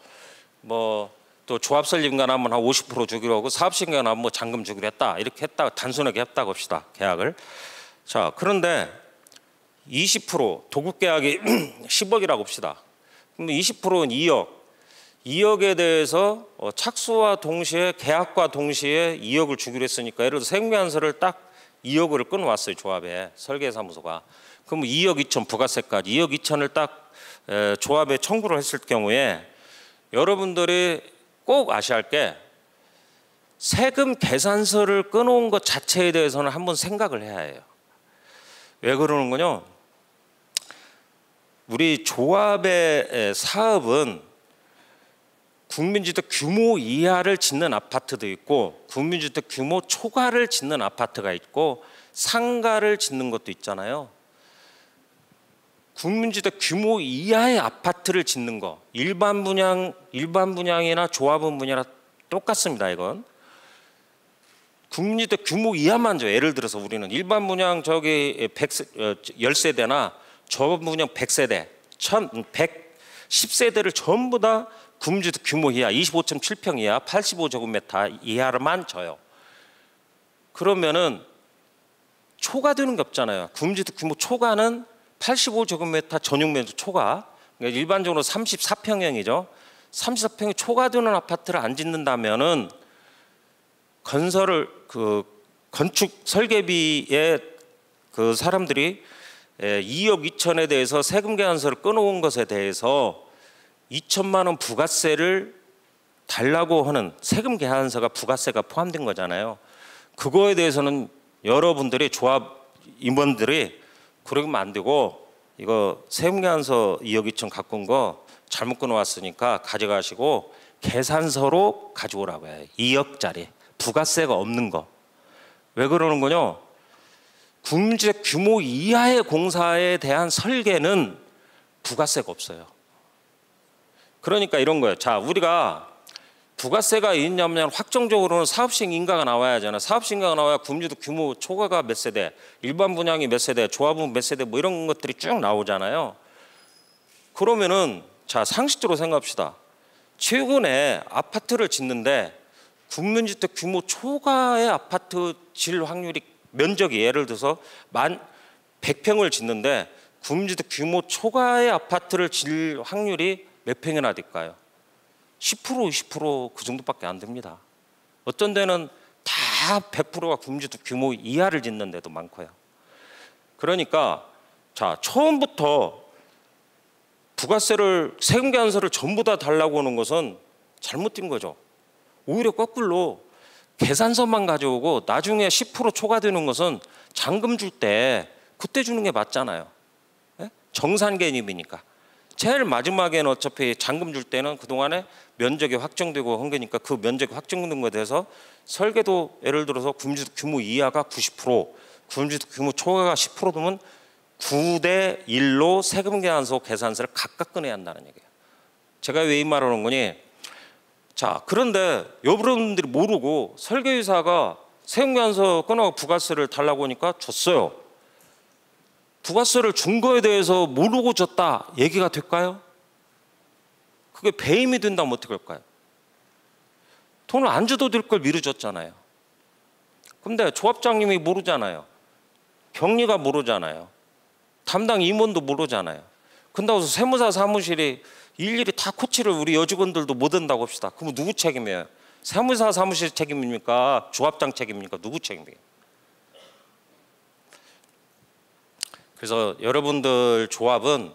뭐 또 조합 설립가나면 한 50% 주기로 하고 사업신가나면 뭐 잔금 주기로 했다. 이렇게 했다. 단순하게 했다고 합시다. 계약을. 자, 그런데 20% 도급 계약이 10억이라고 봅시다. 그럼 20%는 2억. 2억에 대해서 착수와 동시에 계약과 동시에 2억을 주기로 했으니까 예를 들어 세금계산서를 딱 2억을 끊어왔어요. 조합에 설계사무소가. 그럼 2억 2천 부가세까지 2억 2천을 딱 조합에 청구를 했을 경우에 여러분들이 꼭 아셔야 할 게 세금 계산서를 끊어온 것 자체에 대해서는 한번 생각을 해야 해요. 왜 그러는 거냐? 우리 조합의 사업은 국민주택 규모 이하를 짓는 아파트도 있고 국민주택 규모 초과를 짓는 아파트가 있고 상가를 짓는 것도 있잖아요. 국민주택 규모 이하의 아파트를 짓는 거 일반 분양이나 조합원 분야나 똑같습니다. 이건 국민주택 규모 이하만 줘. 예를 들어서 우리는 일반 분양 저기 10세대나 조합원 분양 100세대, 110세대를 전부 다 국민주택 규모 이하 25.7평 이하 85제곱미터 이하로만 줘요. 그러면은 초과되는 게 없잖아요. 국민주택 규모 초과는 85제곱미터 전용 면적 초과, 그러니까 일반적으로 34평형이죠. 34평이 초과되는 아파트를 안 짓는다면은 건설을 그 건축 설계비에 그 사람들이 2억 2천에 대해서 세금 계산서를 끊어온 것에 대해서 2천만 원 부가세를 달라고 하는 세금 계산서가 부가세가 포함된 거잖아요. 그거에 대해서는 여러분들이 조합 임원들이 그러면 안 되고 이거 세무계산서 2억 2천 갖고 온 거 잘못 끊어왔으니까 가져가시고 계산서로 가져오라고 해요. 2억짜리 부가세가 없는 거. 왜 그러는 거냐? 국민주택 규모 이하의 공사에 대한 설계는 부가세가 없어요. 그러니까 이런 거예요. 자, 우리가 부가세가 있냐면 확정적으로는 사업시행 인가가 나와야 하잖아. 사업시행 인가가 나와야 국민주택 규모 초과가 몇 세대, 일반 분양이 몇 세대, 조합은 몇 세대 뭐 이런 것들이 쭉 나오잖아요. 그러면은 자, 상식적으로 생각합시다. 최근에 아파트를 짓는데 국민주택 규모 초과의 아파트 질 확률이 면적이 예를 들어서 100평을 짓는데 국민주택 규모 초과의 아파트를 질 확률이 몇 평이나 될까요? 10% 20% 그 정도밖에 안 됩니다. 어떤 데는 다 100%가 국민주택 규모 이하를 짓는 데도 많고요. 그러니까 자, 처음부터 부가세를 세금 계산서를 전부 다 달라고 하는 것은 잘못된 거죠. 오히려 거꾸로 계산서만 가져오고 나중에 10% 초과되는 것은 잔금 줄 때 그때 주는 게 맞잖아요. 네? 정산 개념이니까. 제일 마지막에는 어차피 잔금 줄 때는 그동안에 면적이 확정되고 한 거니까 그 면적이 확정된 것에 대해서 설계도 예를 들어서 국민주택 규모 이하가 90%, 국민주택 규모 초과가 10% 되면 9대 1로 세금 계산서 계산서를 각각 꺼내야 한다는 얘기예요. 제가 왜 이 말을 하는 거니? 자, 그런데 여러분들이 모르고 설계회사가 세금 계산서 끊어 부가세를 달라고 하니까 줬어요. 부가세를 준 거에 대해서 모르고 줬다 얘기가 될까요? 그게 배임이 된다면 어떻게 할까요? 돈을 안 줘도 될 걸 미리 줬잖아요. 근데 조합장님이 모르잖아요. 경리가 모르잖아요. 담당 임원도 모르잖아요. 근다고 해서 세무사 사무실이 일일이 다 코치를 우리 여직원들도 못 한다고 합시다. 그럼 누구 책임이에요? 세무사 사무실 책임입니까? 조합장 책임입니까? 누구 책임이에요? 그래서 여러분들 조합은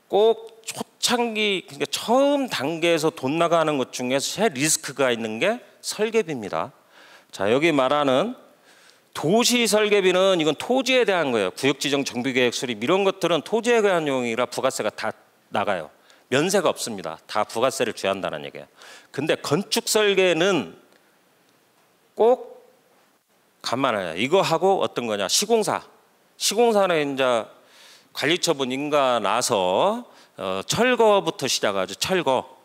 꼭 초창기, 그러니까 처음 단계에서 돈 나가는 것 중에서 제일 리스크가 있는 게 설계비입니다. 자, 여기 말하는 도시 설계비는 이건 토지에 대한 거예요. 구역지정 정비계획 수립 이런 것들은 토지에 대한 용이라 부가세가 다 나가요. 면세가 없습니다. 다 부가세를 줘야 한다는 얘기예요. 근데 건축 설계는 꼭 간만해요. 이거 하고 어떤 거냐? 시공사. 시공사는 이제 관리처분 인가 나서 철거부터 시작하죠. 철거.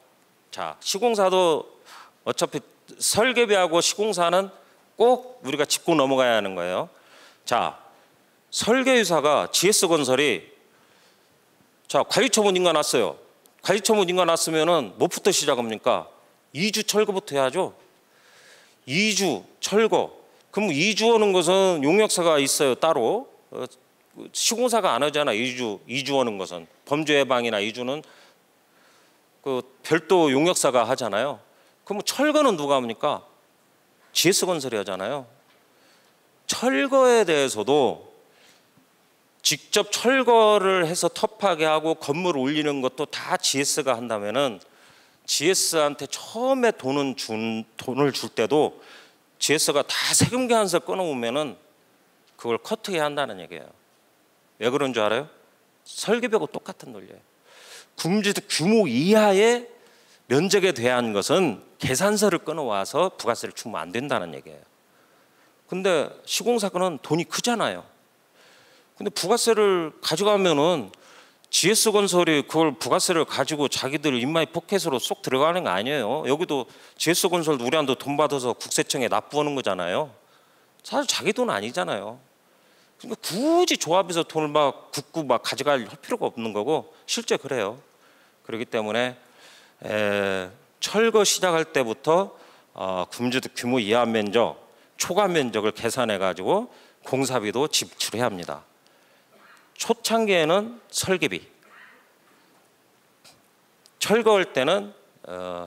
자, 시공사도 어차피 설계비하고 시공사는 꼭 우리가 짚고 넘어가야 하는 거예요. 자, 설계회사가 GS건설이 자, 관리처분 인가 났어요. 관리처분 인가 났으면은 뭐부터 시작합니까? 2주 철거부터 해야죠. 2주 철거. 그럼 2주 오는 것은 용역사가 있어요. 따로. 시공사가 안 하잖아. 2주 오는 것은 범죄 예방이나 2주는 그 별도 용역사가 하잖아요. 그럼 철거는 누가 합니까? GS건설이 하잖아요. 철거에 대해서도 직접 철거를 해서 터프하게 하고 건물을 올리는 것도 다 GS가 한다면은 GS한테 처음에 돈을 줄 때도 GS가 다 세금 계산서 끊어오면은 그걸 커트해야 한다는 얘기예요. 왜 그런 줄 알아요? 설계비하고 똑같은 논리예요. 국민주택 규모 이하의 면적에 대한 것은 계산서를 끊어와서 부가세를 주면 안 된다는 얘기예요. 근데 시공사건은 돈이 크잖아요. 근데 부가세를 가져가면은 GS건설이 그걸 부가세를 가지고 자기들 인마이 포켓으로 쏙 들어가는 거 아니에요. 여기도 GS건설도 우리한테 돈 받아서 국세청에 납부하는 거잖아요. 사실 자기 돈 아니잖아요. 그러니까 굳이 조합에서 돈을 막 굽고 막 가져갈 필요가 없는 거고 실제 그래요. 그렇기 때문에 철거 시작할 때부터 국민주택 규모 이하 면적, 초과 면적을 계산해 가지고 공사비도 지출해야 합니다. 초창기에는 설계비, 철거할 때는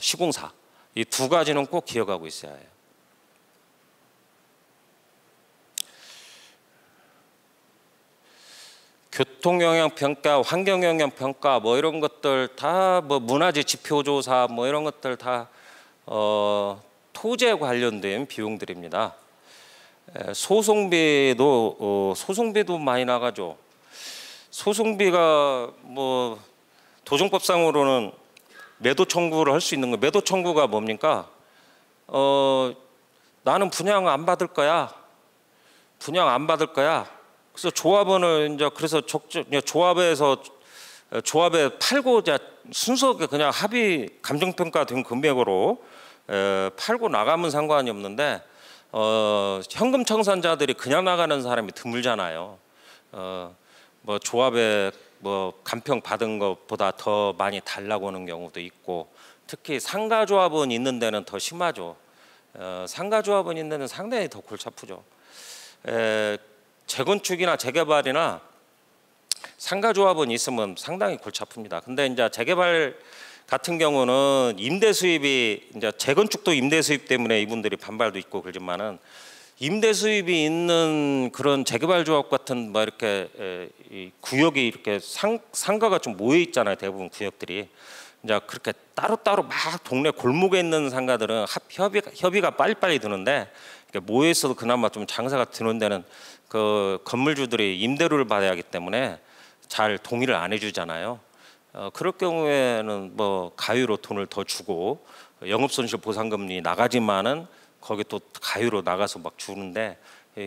시공사. 이 두 가지는 꼭 기억하고 있어야 해요. 교통영향평가, 환경영향평가 뭐 이런 것들 다 뭐 문화재 지표조사 뭐 이런 것들 다 토지에 관련된 소송비가 뭐 도정법상으로는 매도 청구를 할 수 있는 거. 매도 청구가 뭡니까? 나는 분양 안 받을 거야. 분양 안 받을 거야. 그래서 조합원을 이제 그래서 조합에 팔고 순수하게 그냥 합의 감정평가된 금액으로 팔고 나가면 상관이 없는데 현금 청산자들이 그냥 나가는 사람이 드물잖아요. 뭐 조합에 뭐 간평 받은 것보다 더 많이 달라고 하는 경우도 있고, 특히 상가조합원 있는 데는 더 심하죠. 상가조합원 있는 데는 상당히 더 골치 아프죠. 재건축이나 재개발이나 상가조합원 있으면 상당히 골치 아픕니다. 근데 이제 재개발 같은 경우는 임대 수입이 이제 재건축도 임대 수입 때문에 이분들이 반발도 있고 그러지만은 임대 수입이 있는 그런 재개발 조합 같은 뭐 이렇게 이 구역이 이렇게 상가가 좀 모여 있잖아요. 대부분 구역들이 이제 그렇게 따로따로 막 동네 골목에 있는 상가들은 협의가 빨리빨리 드는데 모여 있어도 그나마 좀 장사가 드는 데는 그 건물주들이 임대료를 받아야 하기 때문에 잘 동의를 안 해주잖아요. 그럴 경우에는 뭐 가유로 돈을 더 주고 영업손실 보상금리 나가지만은 거기 또 가유로 나가서 막 주는데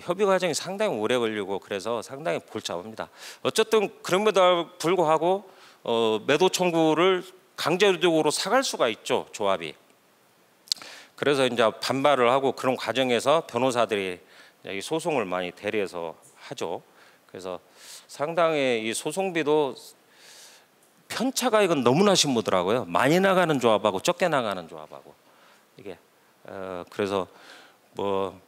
협의 과정이 상당히 오래 걸리고 그래서 상당히 골치 아픕니다. 어쨌든 그럼에도 불구하고 매도 청구를 강제적으로 사갈 수가 있죠, 조합이. 그래서 이제 반발을 하고 그런 과정에서 변호사들이 이 소송을 많이 대리해서 하죠. 그래서 상당히 이 소송비도 편차가 이건 너무나 심하더라고요. 많이 나가는 조합하고 적게 나가는 조합하고 이게 그래서 뭐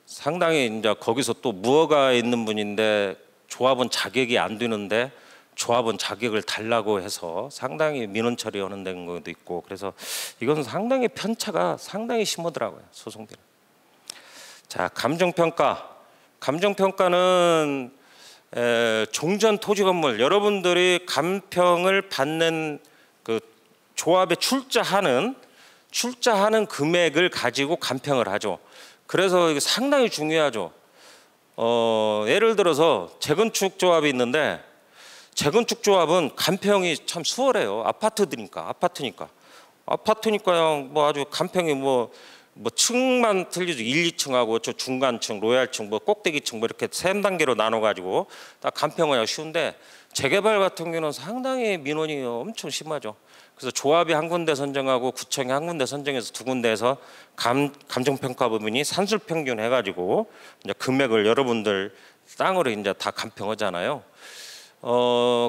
상당히 이제 거기서 또 무허가 있는 분인데 조합은 자격이 안 되는데 조합은 자격을 달라고 해서 상당히 민원 처리하는 데는 것도 있고, 그래서 이건 상당히 편차가 상당히 심하더라고요, 소송비는. 자, 감정평가는 종전 토지 건물 여러분들이 감평을 받는 그 조합에 출자하는 금액을 가지고 감평을 하죠. 그래서 이게 상당히 중요하죠. 예를 들어서 재건축 조합이 있는데 재건축 조합은 감평이 참 수월해요. 아파트니까 뭐 아주 감평이 뭐 층만 틀리죠. 1, 2층하고 저 중간층, 로얄층, 뭐 꼭대기층 뭐 이렇게 3단계로 나눠 가지고 딱 감평은 쉬운데 재개발 같은 경우는 상당히 민원이 엄청 심하죠. 그래서 조합이 한 군데 선정하고 구청이 한 군데 선정해서 두 군데에서 감정평가 부분이 산술평균 해가지고 이제 금액을 여러분들 땅으로 이제 다 감평하잖아요.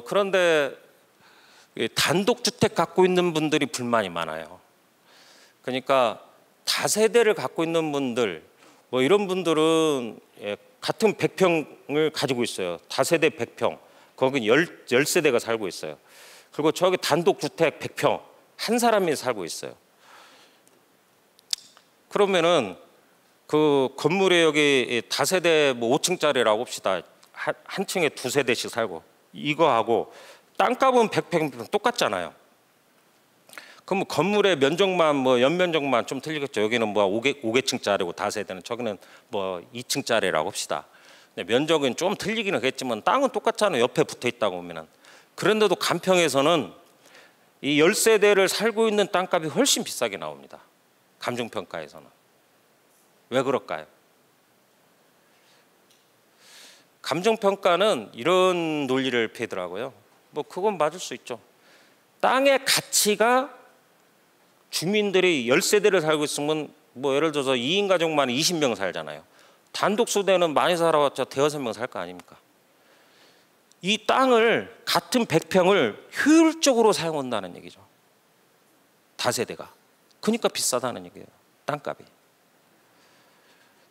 그런데 단독주택 갖고 있는 분들이 불만이 많아요. 그러니까 다세대를 갖고 있는 분들, 뭐 이런 분들은 같은 100평을 가지고 있어요. 다세대 100평, 거기 10세대가 살고 있어요. 그리고 저기 단독주택 100평, 한 사람이 살고 있어요. 그러면은 그 건물에 여기 다세대 뭐 5층짜리라고 합시다. 한 층에 2세대씩 살고, 이거하고 땅값은 100평 똑같잖아요. 그럼 건물의 면적만 뭐 연면적만 좀 틀리겠죠. 여기는 뭐 5개층짜리고 다세대는, 저기는 뭐 2층짜리라고 합시다. 근데 면적은 좀 틀리기는 하겠지만 땅은 똑같잖아요. 옆에 붙어 있다고 보면은. 그런데도 감평에서는 이 10세대를 살고 있는 땅값이 훨씬 비싸게 나옵니다. 감정평가에서는. 왜 그럴까요? 감정평가는 이런 논리를 펴더라고요. 뭐 그건 맞을 수 있죠. 땅의 가치가 주민들이 10세대를 살고 있으면 뭐 예를 들어서 2인 가족만 20명 살잖아요. 단독수대는 많이 살아봤자 대여섯 명 살 거 아닙니까? 이 땅을 같은 100평을 효율적으로 사용한다는 얘기죠. 다세대가. 그러니까 비싸다는 얘기예요. 땅값이.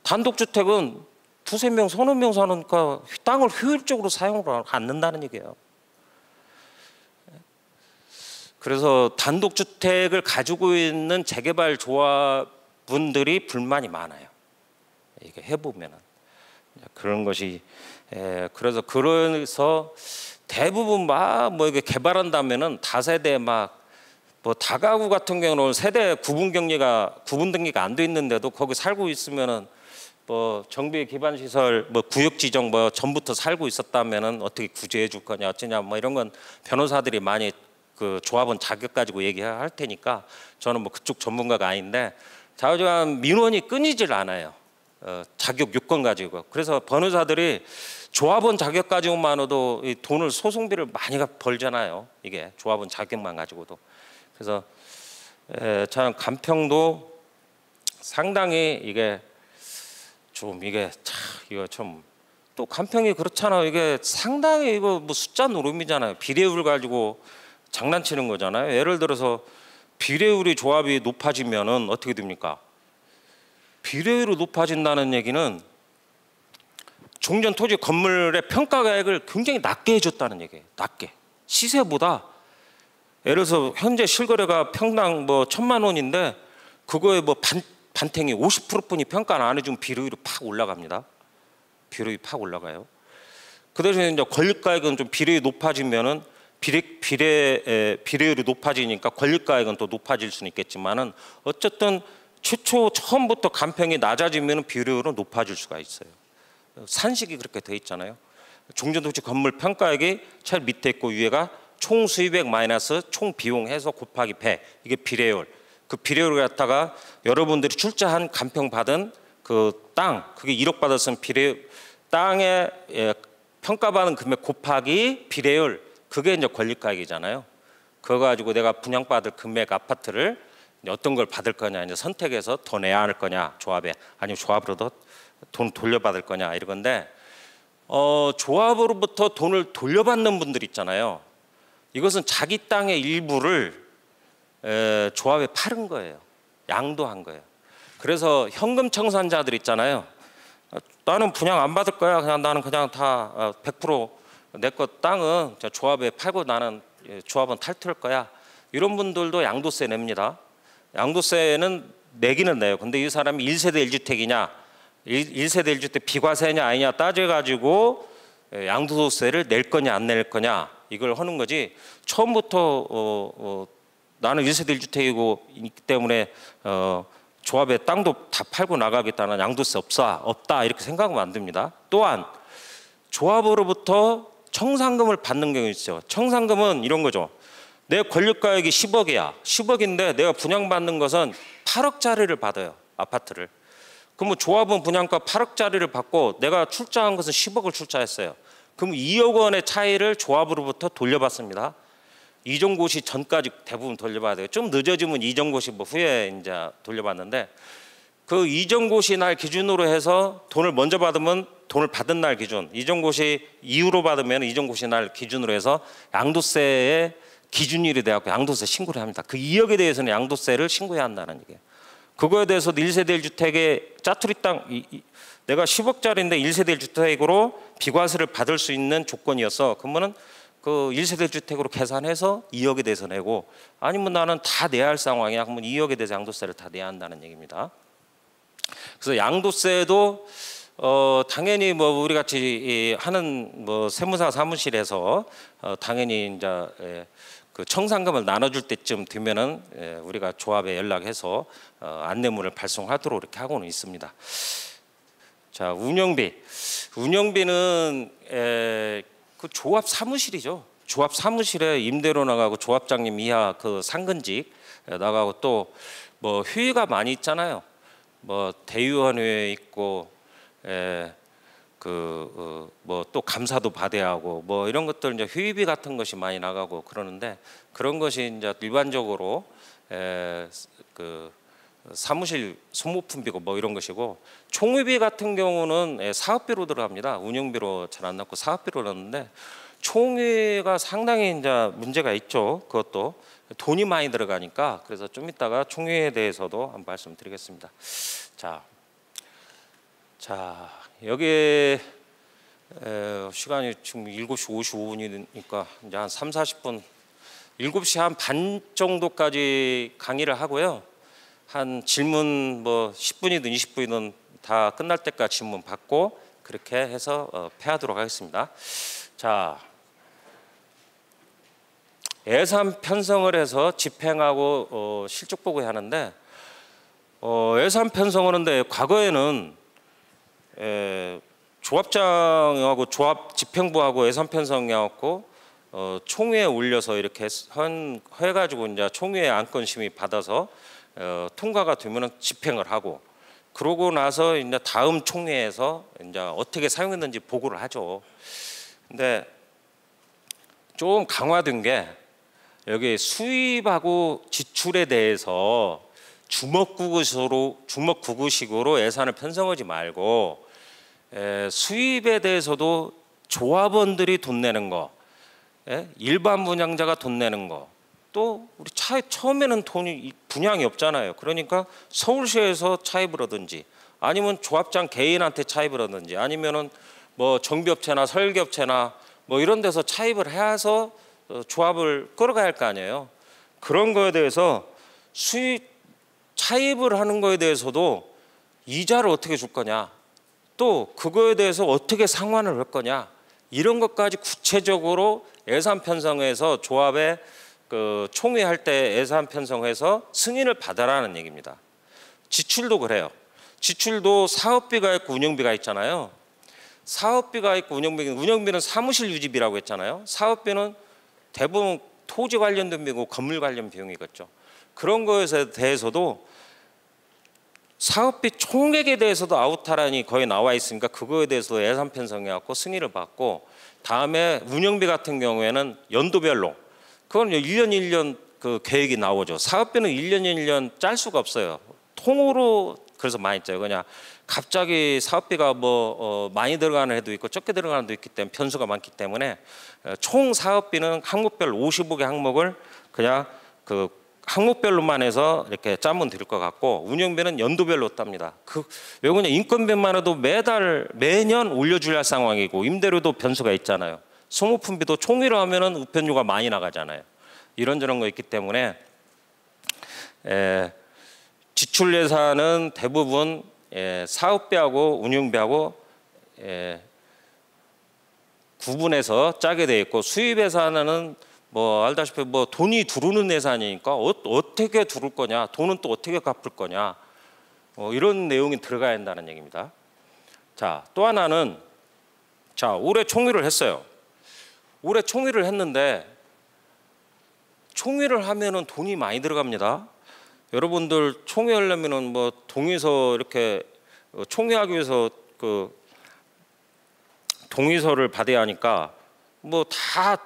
단독주택은 두세 명, 서너 명 사니까 땅을 효율적으로 사용을 않는다는 얘기예요. 그래서 단독주택을 가지고 있는 재개발 조합분들이 불만이 많아요. 이게 해보면은 그런 것이 그래서 대부분 막 뭐 이게 개발한다면은 다세대 막 뭐 다가구 같은 경우는 세대 구분 등기가 안 돼 있는데도 거기 살고 있으면은 뭐 정비 기반 시설 뭐 구역 지정 뭐 전부터 살고 있었다면은 어떻게 구제해 줄 거냐 어쩌냐 뭐 이런 건 변호사들이 많이 그 조합원 자격 가지고 얘기할 테니까 저는 뭐 그쪽 전문가가 아닌데 자우지간 민원이 끊이질 않아요. 자격 요건 가지고. 그래서 변호사들이 조합원 자격 가지고만으로도 이 돈을 소송비를 많이 벌잖아요. 이게 조합원 자격만 가지고도. 그래서 저는 간평도 상당히 이게 좀 이게 참 이거 좀 또 간평이 그렇잖아요. 이게 상당히 이거 뭐 숫자 노름이잖아요. 비례율 가지고 장난치는 거잖아요. 예를 들어서 비례율이 조합이 높아지면은 어떻게 됩니까? 비례율이 높아진다는 얘기는 종전 토지 건물의 평가가액을 굉장히 낮게 해줬다는 얘기예요. 낮게 시세보다. 예를 들어서 현재 실거래가 평당 뭐 1,000만 원인데 그거에 뭐 반탱이 50%뿐이 평가를 안 해주면 비례율이 팍 올라갑니다. 비례율이 팍 올라가요. 그 대신에 이제 권리가액은 좀 비례율이 높아지면은 비례율이 높아지니까 권리가액은 또 높아질 수는 있겠지만은 어쨌든 처음부터 간평이 낮아지면 비례율은 높아질 수가 있어요. 산식이 그렇게 돼 있잖아요. 종전토지 건물 평가액이 제일 밑에 있고 위에가 총 수입액 마이너스 총 비용 해서 곱하기 100 이게 비례율. 그 비례율을 갖다가 여러분들이 출자한 간평 받은 그 땅 그게 1억 받았으면 땅에 평가받은 금액 곱하기 비례율 그게 이제 권리가액이잖아요. 그거 가지고 내가 분양받을 금액 아파트를 어떤 걸 받을 거냐 이제 선택해서 더 내야 할 거냐 조합에 아니면 조합으로도 돈 돌려받을 거냐 이건데 조합으로부터 돈을 돌려받는 분들 있잖아요. 이것은 자기 땅의 일부를 조합에 팔은 거예요. 양도한 거예요. 그래서 현금 청산자들 있잖아요. 나는 분양 안 받을 거야. 그냥 나는 그냥 다 100% 내 거 땅은 조합에 팔고 나는 조합은 탈퇴할 거야. 이런 분들도 양도세 냅니다. 양도세는 내기는 내요. 근데 이 사람이 1세대 1주택이냐 1세대 1주택 비과세냐 아니냐 따져가지고 양도세를 낼 거냐 안 낼 거냐 이걸 하는 거지 처음부터 나는 1세대 1주택이기 때문에 조합의 땅도 다 팔고 나가겠다는 양도세 없다 이렇게 생각하면 안 됩니다. 또한 조합으로부터 청산금을 받는 경우 있어요. 청산금은 이런 거죠. 내 권리가액이 10억이야. 10억인데 내가 분양받는 것은 8억짜리를 받아요. 아파트를. 그러면 조합은 분양가 8억짜리를 받고 내가 출자한 것은 10억을 출자했어요. 그럼 2억 원의 차이를 조합으로부터 돌려받습니다. 이전고시 전까지 대부분 돌려받아야 돼요. 좀 늦어지면 이전고시 뭐 후에 이제 돌려받는데 그 이전고시 날 기준으로 해서 돈을 먼저 받으면 돈을 받은 날 기준, 이전고시 이후로 받으면 이전고시 날 기준으로 해서 양도세의 기준일이 돼갖고 양도세 신고를 합니다. 그 2억에 대해서는 양도세를 신고해야 한다는 얘기예요. 그거에 대해서도 1세대 1주택의 짜투리 땅 내가 10억짜리인데 1세대 1주택으로 비과세를 받을 수 있는 조건이었어. 그러면은 그 1세대 1주택으로 계산해서 2억에 대해서 내고 아니면 나는 다 내야 할 상황이야. 그러면 2억에 대해서 양도세를 다 내야 한다는 얘기입니다. 그래서 양도세도 당연히 뭐 우리 같이 하는 뭐 세무사 사무실에서 당연히 이제 그 청산금을 나눠줄 때쯤 되면은 우리가 조합에 연락해서 안내문을 발송하도록 이렇게 하고는 있습니다. 자, 운영비는 그 조합 사무실이죠. 조합 사무실에 임대로 나가고 조합장님 이하 그 상근직 나가고 또 뭐 회의가 많이 있잖아요. 뭐 대의원회 있고 뭐 또 감사도 받아야 하고 뭐 이런 것들 이제 회의비 같은 것이 많이 나가고 그러는데 그런 것이 이제 일반적으로 그 사무실 소모품비고 뭐 이런 것이고 총회비 같은 경우는 사업비로 들어갑니다. 운영비로 잘 안 나고 사업비로 넣는데 총회가 상당히 이제 문제가 있죠. 그것도 돈이 많이 들어가니까 그래서 좀 이따가 총회에 대해서도 한번 말씀드리겠습니다. 자 여기 시간이 지금 7시 55분이니까 이제 한 3, 40분 7시 한 반 정도까지 강의를 하고요. 한 질문 뭐 10분이든 20분이든 다 끝날 때까지 질문 받고 그렇게 해서 폐하도록 하겠습니다. 자, 예산 편성을 해서 집행하고 실적 보고해야 하는데 예산 편성을 하는데 과거에는 조합장하고 조합 집행부하고 예산 편성해갖고 총회에 올려서 이렇게 해가지고 이제 총회의 안건 심의 받아서 통과가 되면은 집행을 하고, 그러고 나서 이제 다음 총회에서 이제 어떻게 사용했는지 보고를 하죠. 근데 좀 강화된 게 여기 수입하고 지출에 대해서 주먹구구식으로 예산을 편성하지 말고 수입에 대해서도 조합원들이 돈 내는 거, 일반 분양자가 돈 내는 거, 또 우리 처음에는 돈이 분양이 없잖아요. 그러니까 서울시에서 차입을 하든지 아니면 조합장 개인한테 차입을 하든지 아니면은 뭐 정비업체나 설계업체나 뭐 이런 데서 차입을 해서 조합을 끌어가야 할 거 아니에요. 그런 거에 대해서 수입 차입을 하는 거에 대해서도 이자를 어떻게 줄 거냐, 또 그거에 대해서 어떻게 상환을 할 거냐, 이런 것까지 구체적으로 예산 편성해서 조합에 총회할 때 예산 편성해서 승인을 받아라는 얘기입니다. 지출도 그래요. 지출도 사업비가 있고 운영비가 있잖아요. 사업비가 있고 운영비는 사무실 유지비라고 했잖아요. 사업비는 대부분 토지 관련된 비용이고 건물 관련 비용이겠죠. 그런 거에 대해서도 사업비 총액에 대해서도 아우타란이 거의 나와 있으니까 그거에 대해서 예산 편성해갖고 승인을 받고, 다음에 운영비 같은 경우에는 연도별로, 그건 1년 1년 그 계획이 나오죠. 사업비는 1년 1년 짤 수가 없어요. 통으로 그래서 많이 짜요. 그냥 갑자기 사업비가 많이 들어가는 해도 있고 적게 들어가는 해도 있기 때문에 변수가 많기 때문에 총 사업비는 항목별 55개 항목을 그냥 그 항목별로만 해서 이렇게 짜면 될 것 같고, 운영비는 연도별로 땁니다. 왜 그러냐, 인건비만 해도 매년 올려줘야 할 상황이고 임대료도 변수가 있잖아요. 소모품비도 총위로 하면은 우편료가 많이 나가잖아요. 이런저런 거 있기 때문에 지출 예산은 대부분 사업비하고 운영비하고 구분해서 짜게 돼 있고, 수입 예산은 알다시피 돈이 들어오는 예산이니까 어떻게 들어올 거냐, 돈은 또 어떻게 갚을 거냐, 이런 내용이 들어가야 한다는 얘기입니다. 자, 또 하나는, 자, 올해 총회를 했어요. 올해 총회를 했는데 총회를 하면은 돈이 많이 들어갑니다. 여러분들 총회하려면은 동의서 이렇게 총회하기 위해서 그 동의서를 받아야 하니까 다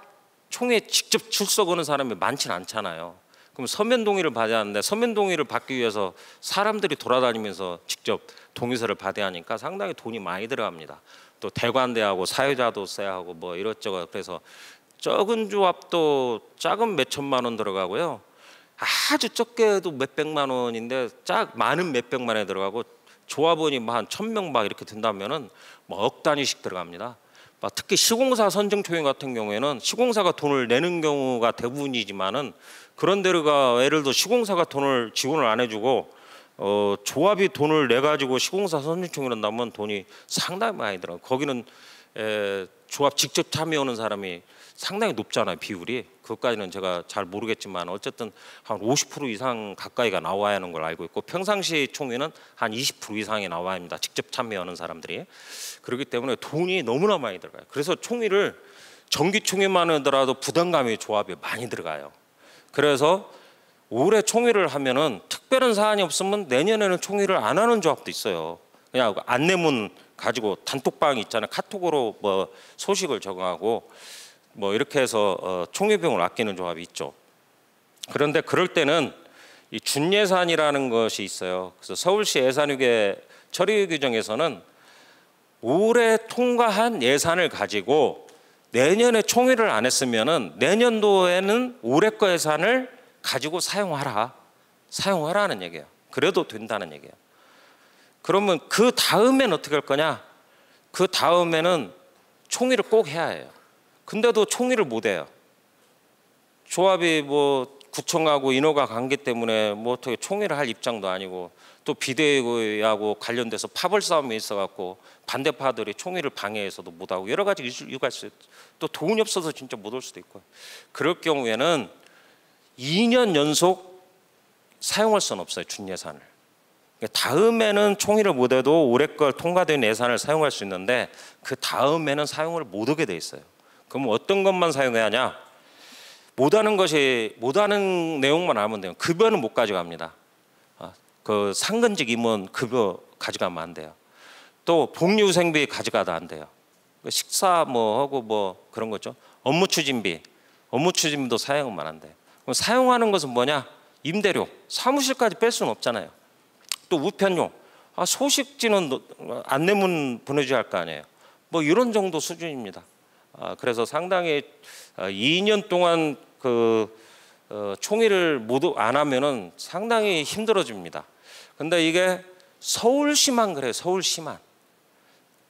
총회에 직접 출석하는 사람이 많지는 않잖아요. 그럼 서면 동의를 받아야 하는데 서면 동의를 받기 위해서 사람들이 돌아다니면서 직접 동의서를 받아야 하니까 상당히 돈이 많이 들어갑니다. 또 대관대하고 사유자도 써야 하고 이것저것, 그래서 적은 조합도 작은 몇 천만 원 들어가고요. 아주 적게 해도 몇 백만 원인데 많은 몇 백만 원에 들어가고, 조합원이 한 1000명 막 이렇게 된다면은 억 단위씩 들어갑니다. 특히 시공사 선정총회 같은 경우에는 시공사가 돈을 내는 경우가 대부분이지만은, 그런 데가 예를 들어 시공사가 돈을 지원을 안 해주고 조합이 돈을 내 가지고 시공사 선정총회를 한다면 돈이 상당히 많이 들어요. 거기는 조합 직접 참여하는 사람이 상당히 높잖아요, 비율이. 그것까지는 제가 잘 모르겠지만 어쨌든 한 50% 이상 가까이가 나와야 하는 걸 알고 있고, 평상시 총회는 한 20% 이상이 나와야 합니다, 직접 참여하는 사람들이. 그렇기 때문에 돈이 너무나 많이 들어가요. 그래서 총회를 정기 총회만 하더라도 부담감이 조합에 많이 들어가요. 그래서 올해 총회를 하면은 특별한 사안이 없으면 내년에는 총회를 안 하는 조합도 있어요. 그냥 안내문 가지고 단톡방이 있잖아요. 카톡으로 소식을 적응하고 이렇게 해서 총회 비용을 아끼는 조합이 있죠. 그런데 그럴 때는 이 준예산이라는 것이 있어요. 그래서 서울시 예산위계 처리 규정에서는 올해 통과한 예산을 가지고 내년에 총회를 안 했으면은 내년도에는 올해 거 예산을 가지고 사용하라는 얘기예요. 그래도 된다는 얘기예요. 그러면 그 다음엔 어떻게 할 거냐? 그 다음에는 총회를 꼭 해야 해요. 근데도 총회를 못 해요. 조합이 구청하고 인허가 관계 때문에 어떻게 총회를 할 입장도 아니고, 또 비대위하고 관련돼서 파벌 싸움이 있어갖고 반대파들이 총회를 방해해서도 못하고 여러 가지 이유가 있어요. 또 돈이 없어서 진짜 못 올 수도 있고. 그럴 경우에는 2년 연속 사용할 수는 없어요, 준예산을. 다음에는 총리를 못해도 올해 걸 통과된 예산을 사용할 수 있는데 그 다음에는 사용을 못하게 돼 있어요. 그럼 어떤 것만 사용해야 하냐? 못하는 내용만 알면 돼요. 급여는 못 가져갑니다. 그 상근직 임원 급여 가져가면 안 돼요. 또 복리후생비 가져가도 안 돼요. 식사 뭐 하고 뭐 그런 거죠. 업무 추진비도 사용하면 안 돼요. 그럼 사용하는 것은 뭐냐? 임대료, 사무실까지 뺄 수는 없잖아요. 또 우편료, 소식지는 안내문 보내줘야 할 거 아니에요. 뭐 이런 정도 수준입니다. 그래서 상당히 2년 동안 총리를 모두 안 하면은 상당히 힘들어집니다. 근데 이게 서울시만 그래요.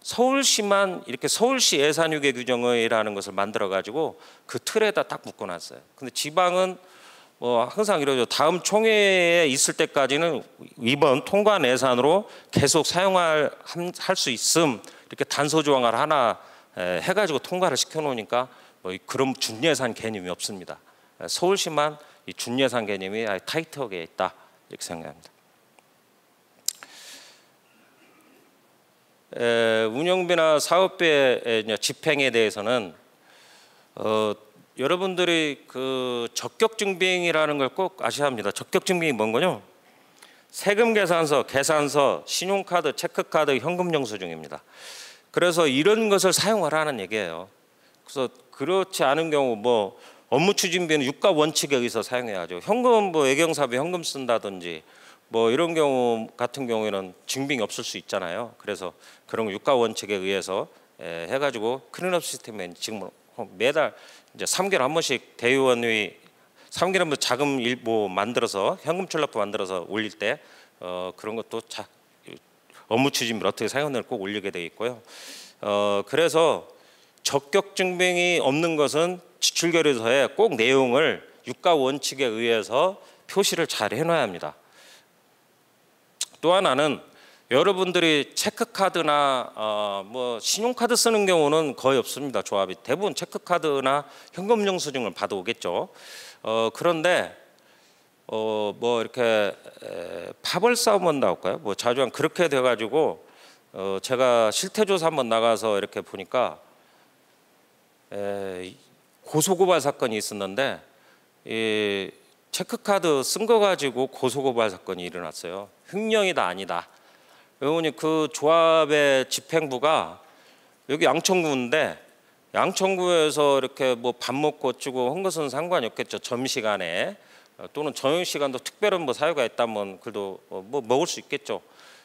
서울시만 이렇게 서울시 예산유계 규정이라는 것을 만들어 가지고 그 틀에다 딱 묶어놨어요. 근데 지방은 뭐 항상 이러죠. 다음 총회에 있을 때까지는 이번 통과한 예산으로 계속 사용할 수 있음 이렇게 단서 조항을 하나 해가지고 통과를 시켜놓으니까 뭐 그런 준예산 개념이 없습니다. 서울시만 이 준예산 개념이 아주 타이트하게 있다 이렇게 생각합니다. 운영비나 사업비의 집행에 대해서는 여러분들이 그 적격증빙이라는 걸 꼭 아셔야 합니다. 적격증빙이 뭔 거냐? 세금 계산서, 신용카드, 체크카드, 현금 영수증입니다. 그래서 이런 것을 사용하라는 얘기예요. 그래서 그렇지 않은 경우 뭐 업무 추진비는 유가 원칙에 의해서 사용해야죠. 현금 뭐 외경사비 현금 쓴다든지 뭐 이런 경우 같은 경우에는 증빙이 없을 수 있잖아요. 그래서 그런 거 유가 원칙에 의해서 해가지고 클린업 시스템에 지금 매달 이제 3개월 한 번씩 대의원이 3개월 한 번 자금 일부 만들어서 현금 출납부 만들어서 올릴 때 그런 것도 업무 추진비를 어떻게 사용하는지 꼭 올리게 되어 있고요. 그래서 적격 증빙이 없는 것은 지출결의서에 꼭 내용을 유가 원칙에 의해서 표시를 잘 해놔야 합니다. 또 하나는 여러분들이 체크카드나 뭐 신용카드 쓰는 경우는 거의 없습니다. 조합이 대부분 체크카드나 현금 영수증을 받아오겠죠. 그런데 뭐 이렇게 파벌 싸움은 나올까요? 뭐 자주 그렇게 돼가지고 제가 실태조사 한번 나가서 이렇게 보니까 고소고발 사건이 있었는데 이 체크카드 쓴 거 가지고 고소고발 사건이 일어났어요. 횡령이다 아니다. 왜냐하면 그 조합의 집행부가 여기 양천구인데 양천구에서 이렇게 뭐 밥 먹고 어쩌고 한 것은 상관이 없겠죠. 점심시간에 또는 저녁시간도 특별한 뭐 사유가 있다면 그래도 뭐 먹을 수 있겠죠.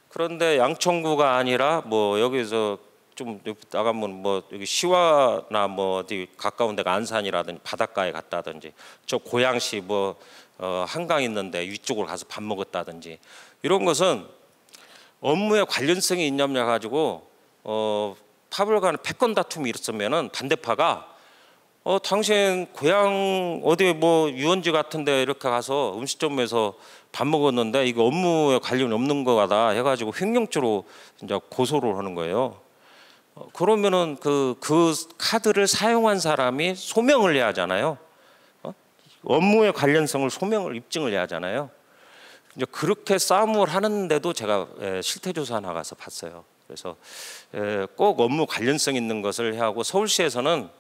그런데 양천구가 아니라 뭐 여기서 좀 나가면 뭐 여기 시와나 뭐 어디 가까운 데가 안산이라든지 바닷가에 갔다든지 저 고양시 뭐 한강 있는데 위쪽으로 가서 밥 먹었다든지 이런 것은 업무에 관련성이 있냐며 가지고 파벌 간의 패권 다툼이 있었으면은 반대파가 당신 고향 어디 뭐 유원지 같은데 이렇게 가서 음식점에서 밥 먹었는데 이거 업무에 관련이 없는 거다 해가지고 횡령죄로 이제 고소를 하는 거예요. 그러면은 그 카드를 사용한 사람이 소명을 해야 하잖아요. 업무의 관련성을 입증을 해야 하잖아요. 이제 그렇게 싸움을 하는데도 제가 실태조사 나가서 봤어요. 그래서 꼭 업무 관련성 있는 것을 해야 하고 서울시에서는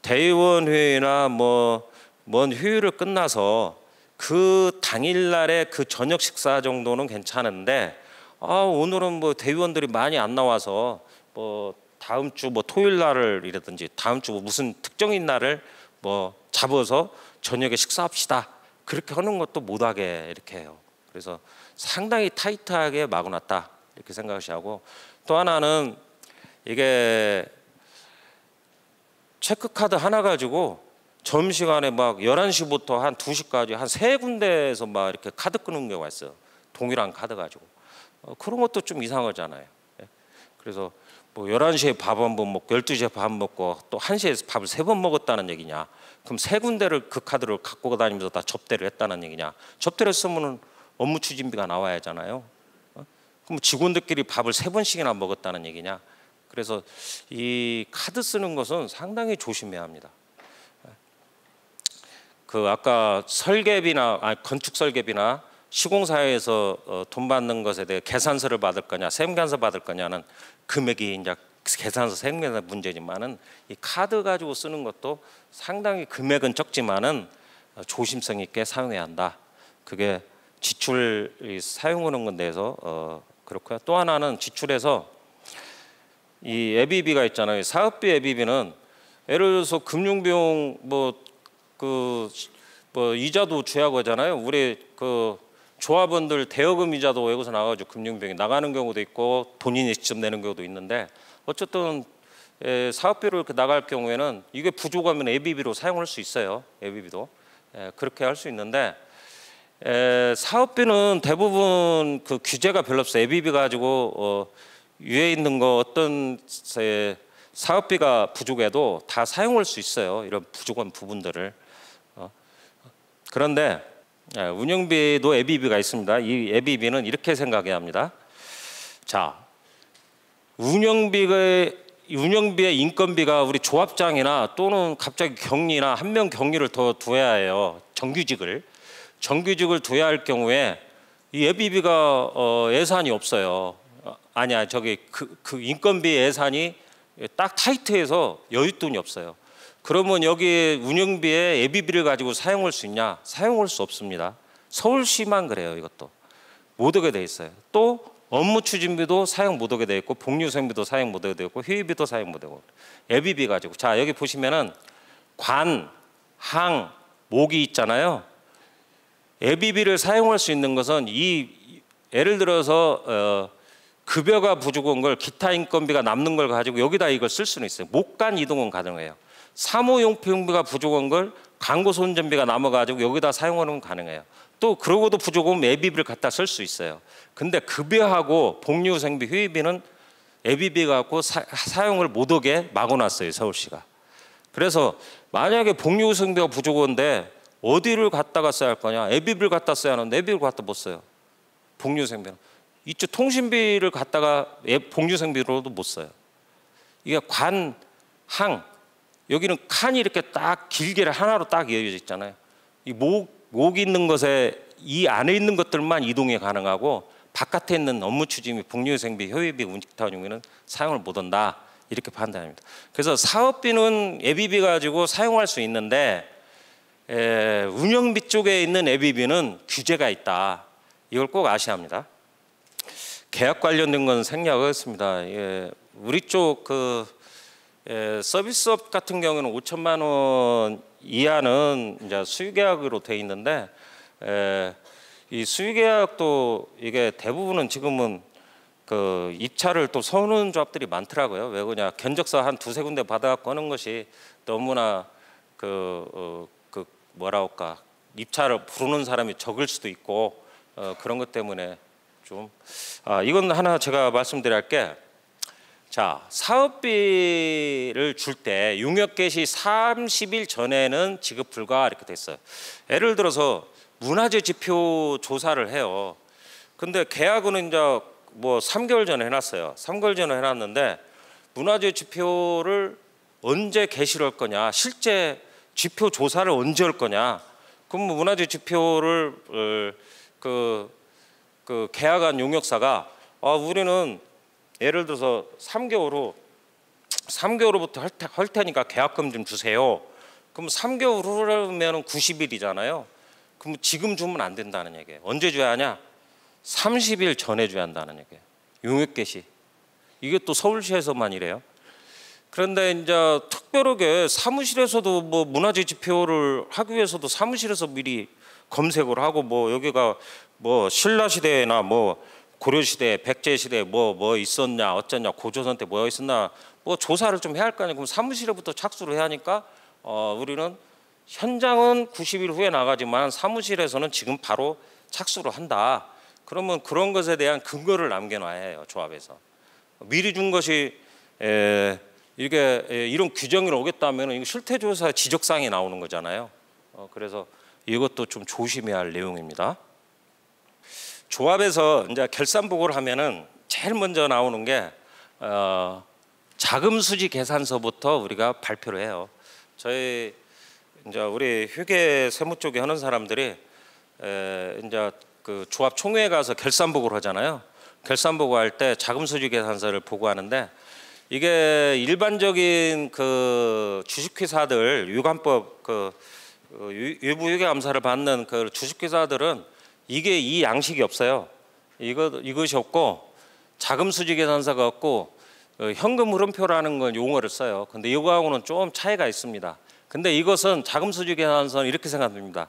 대의원 회의나 뭔 휴일을 끝나서 그 당일날에 그 저녁 식사 정도는 괜찮은데 오늘은 뭐 대의원들이 많이 안 나와서 뭐 다음 주 뭐 토요일 날이라든지 다음 주 무슨 특정인 날을 뭐 잡아서 저녁에 식사합시다. 그렇게 하는 것도 못하게 이렇게 해요. 그래서 상당히 타이트하게 막아놨다 이렇게 생각하시고 또 하나는 이게 체크카드 하나 가지고 점심시간에 막 11시부터 한 2시까지 한 3군데에서 막 이렇게 카드 끄는 경우가 있어요. 동일한 카드 가지고 그런 것도 좀 이상하잖아요. 그래서 뭐 11시에 밥 한 번 먹고 12시에 밥 먹고 또 1시에 밥을 3번 먹었다는 얘기냐? 그럼 3군데를 그 카드를 갖고 다니면서 다 접대를 했다는 얘기냐? 접대를 했으면은 업무 추진비가 나와야 하잖아요. 그럼 직원들끼리 밥을 3번씩이나 먹었다는 얘기냐? 그래서 이 카드 쓰는 것은 상당히 조심해야 합니다. 그 아까 설계비나 건축 설계비나 시공사회에서 돈 받는 것에 대해 계산서를 받을 거냐, 세무계산서 받을 거냐는 금액이 이제 계산서, 세무계산서 문제지만은 이 카드 가지고 쓰는 것도 상당히 금액은 적지만은 조심성 있게 사용해야 한다. 그게 지출 사용하는 건데서 그렇고요. 또 하나는 지출에서 이 예비비가 있잖아요. 사업비 예비비는 예를 들어서 금융비용 이자도 줘야고 하잖아요. 우리 그 조합원들 대여금 이자도 외국에서 나와가지고 금융비용이 나가는 경우도 있고 본인이 직접 내는 경우도 있는데 어쨌든 사업비로 이렇게 나갈 경우에는 이게 부족하면 예비비로 사용할 수 있어요. 예비비도 그렇게 할 수 있는데 사업비는 대부분 그 규제가 별로 없어요. 예비비 가지고 위에 있는 거 어떤 사업비가 부족해도 다 사용할 수 있어요. 이런 부족한 부분들을. 그런데 운영비도 예비비가 있습니다. 이 예비비는 이렇게 생각해야 합니다. 자, 운영비의 인건비가 우리 조합장이나 또는 갑자기 경리나 한 명 경리를 더 둬야 해요. 정규직을 둬야 할 경우에 이 예비비가 예산이 없어요. 아니야, 저기 그 인건비 예산이 딱 타이트해서 여윳돈이 없어요. 그러면 여기 운영비에 예비비를 가지고 사용할 수 있냐? 사용할 수 없습니다. 서울시만 그래요. 이것도 못 하게 돼 있어요. 또 업무 추진비도 사용 못 하게 돼 있고 복리후생비도 사용 못 하게 돼 있고 휴의비도 사용 못 하고 예비비 가지고 자 여기 보시면은 관, 항, 목이 있잖아요. 예비비를 사용할 수 있는 것은 예를 들어서 급여가 부족한 걸 기타 인건비가 남는 걸 가지고 여기다 이걸 쓸 수는 있어요. 목간 이동은 가능해요. 사무용품비가 부족한 걸 광고 손전비가 남아가지고 여기다 사용하는 건 가능해요. 또 그러고도 부족하면 예비비를 갖다 쓸 수 있어요. 근데 급여하고 복리후생비, 휴의비는 예비비 갖고 사용을 못하게 막아놨어요. 서울시가. 그래서 만약에 복리후생비가 부족한데 어디를 갖다가 써야 할 거냐? 예비비를 갖다 써야 하는데 예비비를 갖다 못 써요. 복리후생비는. 이쪽 통신비를 갖다가 복리후생비로도 못 써요. 이게 관, 항, 여기는 칸이 이렇게 딱 길게 하나로 딱 이어져 있잖아요. 이 목 있는 것에 이 안에 있는 것들만 이동이 가능하고 바깥에 있는 업무 추진비, 복리후생비, 효율비, 운직타운용비는 사용을 못한다. 이렇게 판단합니다. 그래서 사업비는 예비비 가지고 사용할 수 있는데 운영비 쪽에 있는 예비비는 규제가 있다. 이걸 꼭 아셔야 합니다. 계약 관련된 건 생략하겠습니다. 우리 쪽 서비스업 같은 경우는 5천만 원 이하는 이제 수의계약으로 돼 있는데 이 수의계약도 이게 대부분은 지금은 그 입찰을 또 서는 조합들이 많더라고요. 왜 그러냐? 견적서 한 두세 군데 받아갖고 하는 것이 너무나 뭐라 할까? 입찰을 부르는 사람이 적을 수도 있고 그런 것 때문에 좀 이건 하나 제가 말씀드려야 할 게 자, 사업비를 줄 때 용역 개시 30일 전에는 지급 불가 이렇게 됐어요. 예를 들어서 문화재 지표 조사를 해요. 근데 계약은 이제 뭐 3개월 전에 해놨어요. 3개월 전에 해놨는데 문화재 지표를 언제 개시를 할 거냐, 실제 지표 조사를 언제 할 거냐. 그럼 뭐 문화재 지표를 계약한 용역사가 우리는 예를 들어서 3개월 후부터 할 테니까 계약금 좀 주세요. 그럼 3개월 후라면 90일이잖아요. 그럼 지금 주면 안 된다는 얘기예요. 언제 줘야 하냐? 30일 전에 줘야 한다는 얘기예요. 용역 개시. 이게 또 서울시에서만 이래요. 그런데 이제 특별하게 사무실에서도 뭐 문화재 지표를 하기 위해서도 사무실에서 미리 검색을 하고 뭐 여기가 뭐 신라시대나 뭐 고려시대, 백제시대 뭐 있었냐 어쩌냐 고조선 때 뭐 있었나 뭐 조사를 좀 해야 할 거 아니에요. 그럼 사무실에부터 착수를 해야 하니까 우리는 현장은 90일 후에 나가지만 사무실에서는 지금 바로 착수를 한다. 그러면 그런 것에 대한 근거를 남겨놔야 해요. 조합에서. 미리 준 것이 이게 이런 규정이 오겠다면 이거 실태조사 지적사항이 나오는 거잖아요. 그래서 이것도 좀 조심해야 할 내용입니다. 조합에서 이제 결산 보고를 하면은 제일 먼저 나오는 게 자금 수지 계산서부터 우리가 발표를 해요. 저희 이제 우리 회계 세무 쪽에 하는 사람들이 이제 그 조합 총회에 가서 결산 보고를 하잖아요. 결산 보고할 때 자금수지 계산서를 보고하는데 이게 일반적인 그 주식회사들 유관법 그 외부유계감사를 받는 그 주식회사들은 이게 이 양식이 없어요. 이것이 없고 자금수지 계산서가 없고 현금 흐름표라는 건 용어를 써요. 근데 이거하고는 좀 차이가 있습니다. 근데 이것은 자금수지 계산서는 이렇게 생각합니다.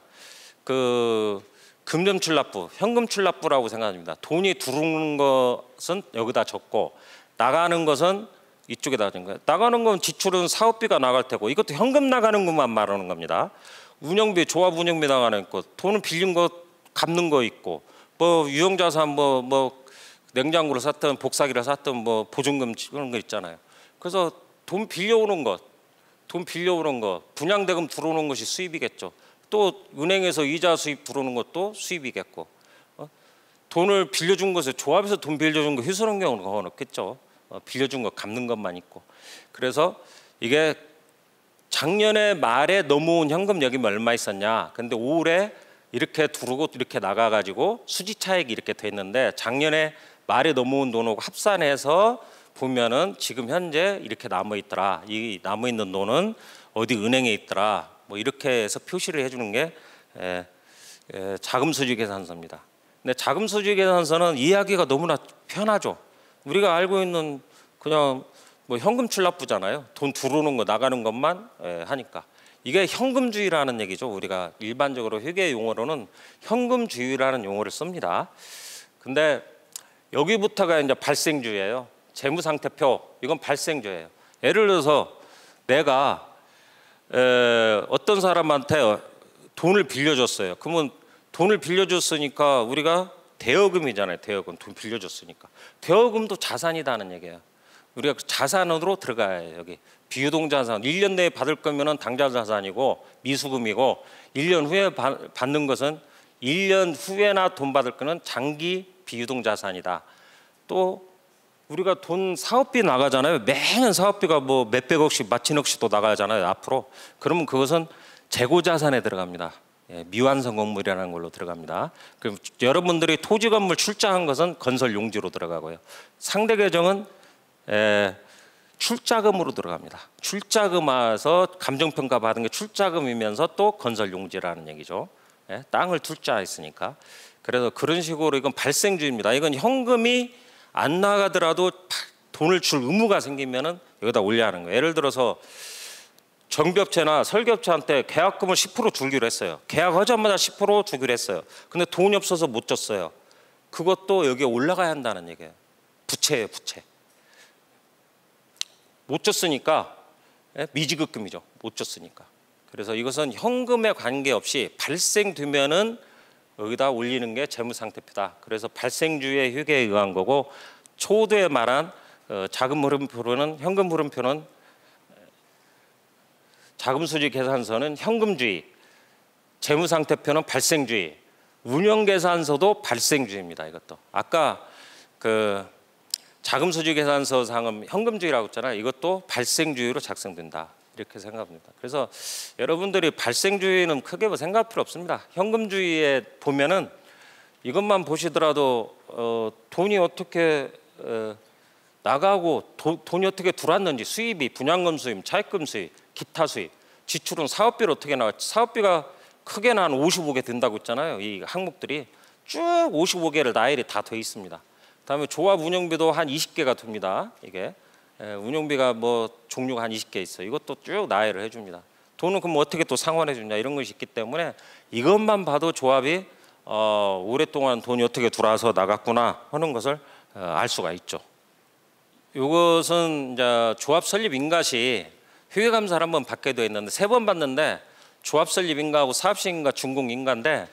그 금전출납부, 현금출납부라고 생각합니다. 돈이 들어오는 것은 여기다 적고 나가는 것은 이쪽에다 적는 거예요. 나가는 건 지출은 사업비가 나갈 테고 이것도 현금 나가는 것만 말하는 겁니다. 운영비, 조합 운영비 나가는 것, 돈을 빌린 거 갚는 거 있고 뭐 유형자산 뭐 냉장고를 샀든 복사기를 샀든 뭐 보증금 그런 거 있잖아요. 그래서 돈 빌려오는 것, 분양대금 들어오는 것이 수입이겠죠. 또 은행에서 이자 수입 들어오는 것도 수입이겠고 돈을 빌려준 것에 조합에서 돈 빌려준 거 휘소는 경우는 거의 없겠죠. 빌려준 거 갚는 것만 있고. 그래서 이게 작년에 말에 넘어온 현금력이 얼마 있었냐. 근데 올해 이렇게 들어오고 이렇게 나가가지고 수지 차익이 이렇게 돼 있는데 작년에 말에 넘어온 돈하고 합산해서 보면은 지금 현재 이렇게 남아 있더라. 이 남아 있는 돈은 어디 은행에 있더라. 뭐 이렇게 해서 표시를 해주는 게 자금수지 계산서입니다. 근데 자금수지 계산서는 이해하기가 너무나 편하죠. 우리가 알고 있는 그냥 뭐 현금출납부잖아요. 돈 들어오는 거 나가는 것만 하니까. 이게 현금주의라는 얘기죠. 우리가 일반적으로 회계 용어로는 현금주의라는 용어를 씁니다. 근데 여기부터가 이제 발생주예요. 재무상태표 이건 발생주예요. 예를 들어서 내가 어떤 사람한테 돈을 빌려줬어요. 그러면 돈을 빌려줬으니까 우리가 대여금이잖아요. 대여금 돈 빌려줬으니까 대여금도 자산이다는 얘기예요. 우리가 그 자산으로 들어가야 해요. 여기 비유동자산 1년 내에 받을 거면은 당좌자산이고 미수금이고 1년 후에 받는 것은 1년 후에나 돈 받을 거는 장기 비유동자산이다. 또 우리가 돈 사업비 나가잖아요. 매년 사업비가 뭐 몇백억씩 몇천억씩도 나가잖아요. 앞으로 그러면 그것은 재고자산에 들어갑니다. 미완성 건물이라는 걸로 들어갑니다. 그럼 여러분들이 토지 건물 출자한 것은 건설 용지로 들어가고요. 상대 계정은 출자금으로 들어갑니다. 출자금 와서 감정평가 받은 게 출자금이면서 또 건설 용지라는 얘기죠. 땅을 출자했으니까. 그래서 그런 식으로 이건 발생주입니다. 이건 현금이 안 나가더라도 돈을 줄 의무가 생기면은 여기다 올려야 하는 거예요. 예를 들어서 정비업체나 설계업체한테 계약금을 10% 주기로 했어요. 계약하자마자 10% 주기로 했어요. 근데 돈이 없어서 못 줬어요. 그것도 여기에 올라가야 한다는 얘기예요. 부채예요, 부채. 못 줬으니까 미지급금이죠. 못 줬으니까. 그래서 이것은 현금에 관계없이 발생되면은 여기다 올리는 게 재무상태표다. 그래서 발생주의 회계에 의한 거고 초도에 말한 자금 흐름표로는 현금 흐름표는 자금수지 계산서는 현금주의, 재무상태표는 발생주의, 운영계산서도 발생주의입니다. 이것도 아까 그 자금수지 계산서 상은 현금주의라고 했잖아요. 이것도 발생주의로 작성된다. 이렇게 생각합니다. 그래서 여러분들이 발생주의는 크게 생각할 필요 없습니다. 현금주의에 보면은 이것만 보시더라도 돈이 어떻게 나가고 돈이 어떻게 들어왔는지 수입이 분양금 수입, 차입금 수입, 기타 수입, 지출은 사업비로 어떻게 나갈지 사업비가 크게는 한 55개 든다고 했잖아요. 이 항목들이 쭉 55개를 나열이 다 돼 있습니다. 그다음에 조합 운영비도 한 20개가 됩니다. 이게 운영비가 뭐 종류가 한 20개 있어요. 이것도 쭉 나열을 해줍니다. 돈은 그럼 어떻게 또 상환해 주냐 이런 것이 있기 때문에 이것만 봐도 조합이 오랫동안 돈이 어떻게 들어와서 나갔구나 하는 것을 알 수가 있죠. 이것은 이제 조합 설립 인가시 회계감사를 한번 받게 되어 있는데 3번 받는데 조합 설립 인가하고 사업식 인가, 준공 인가인데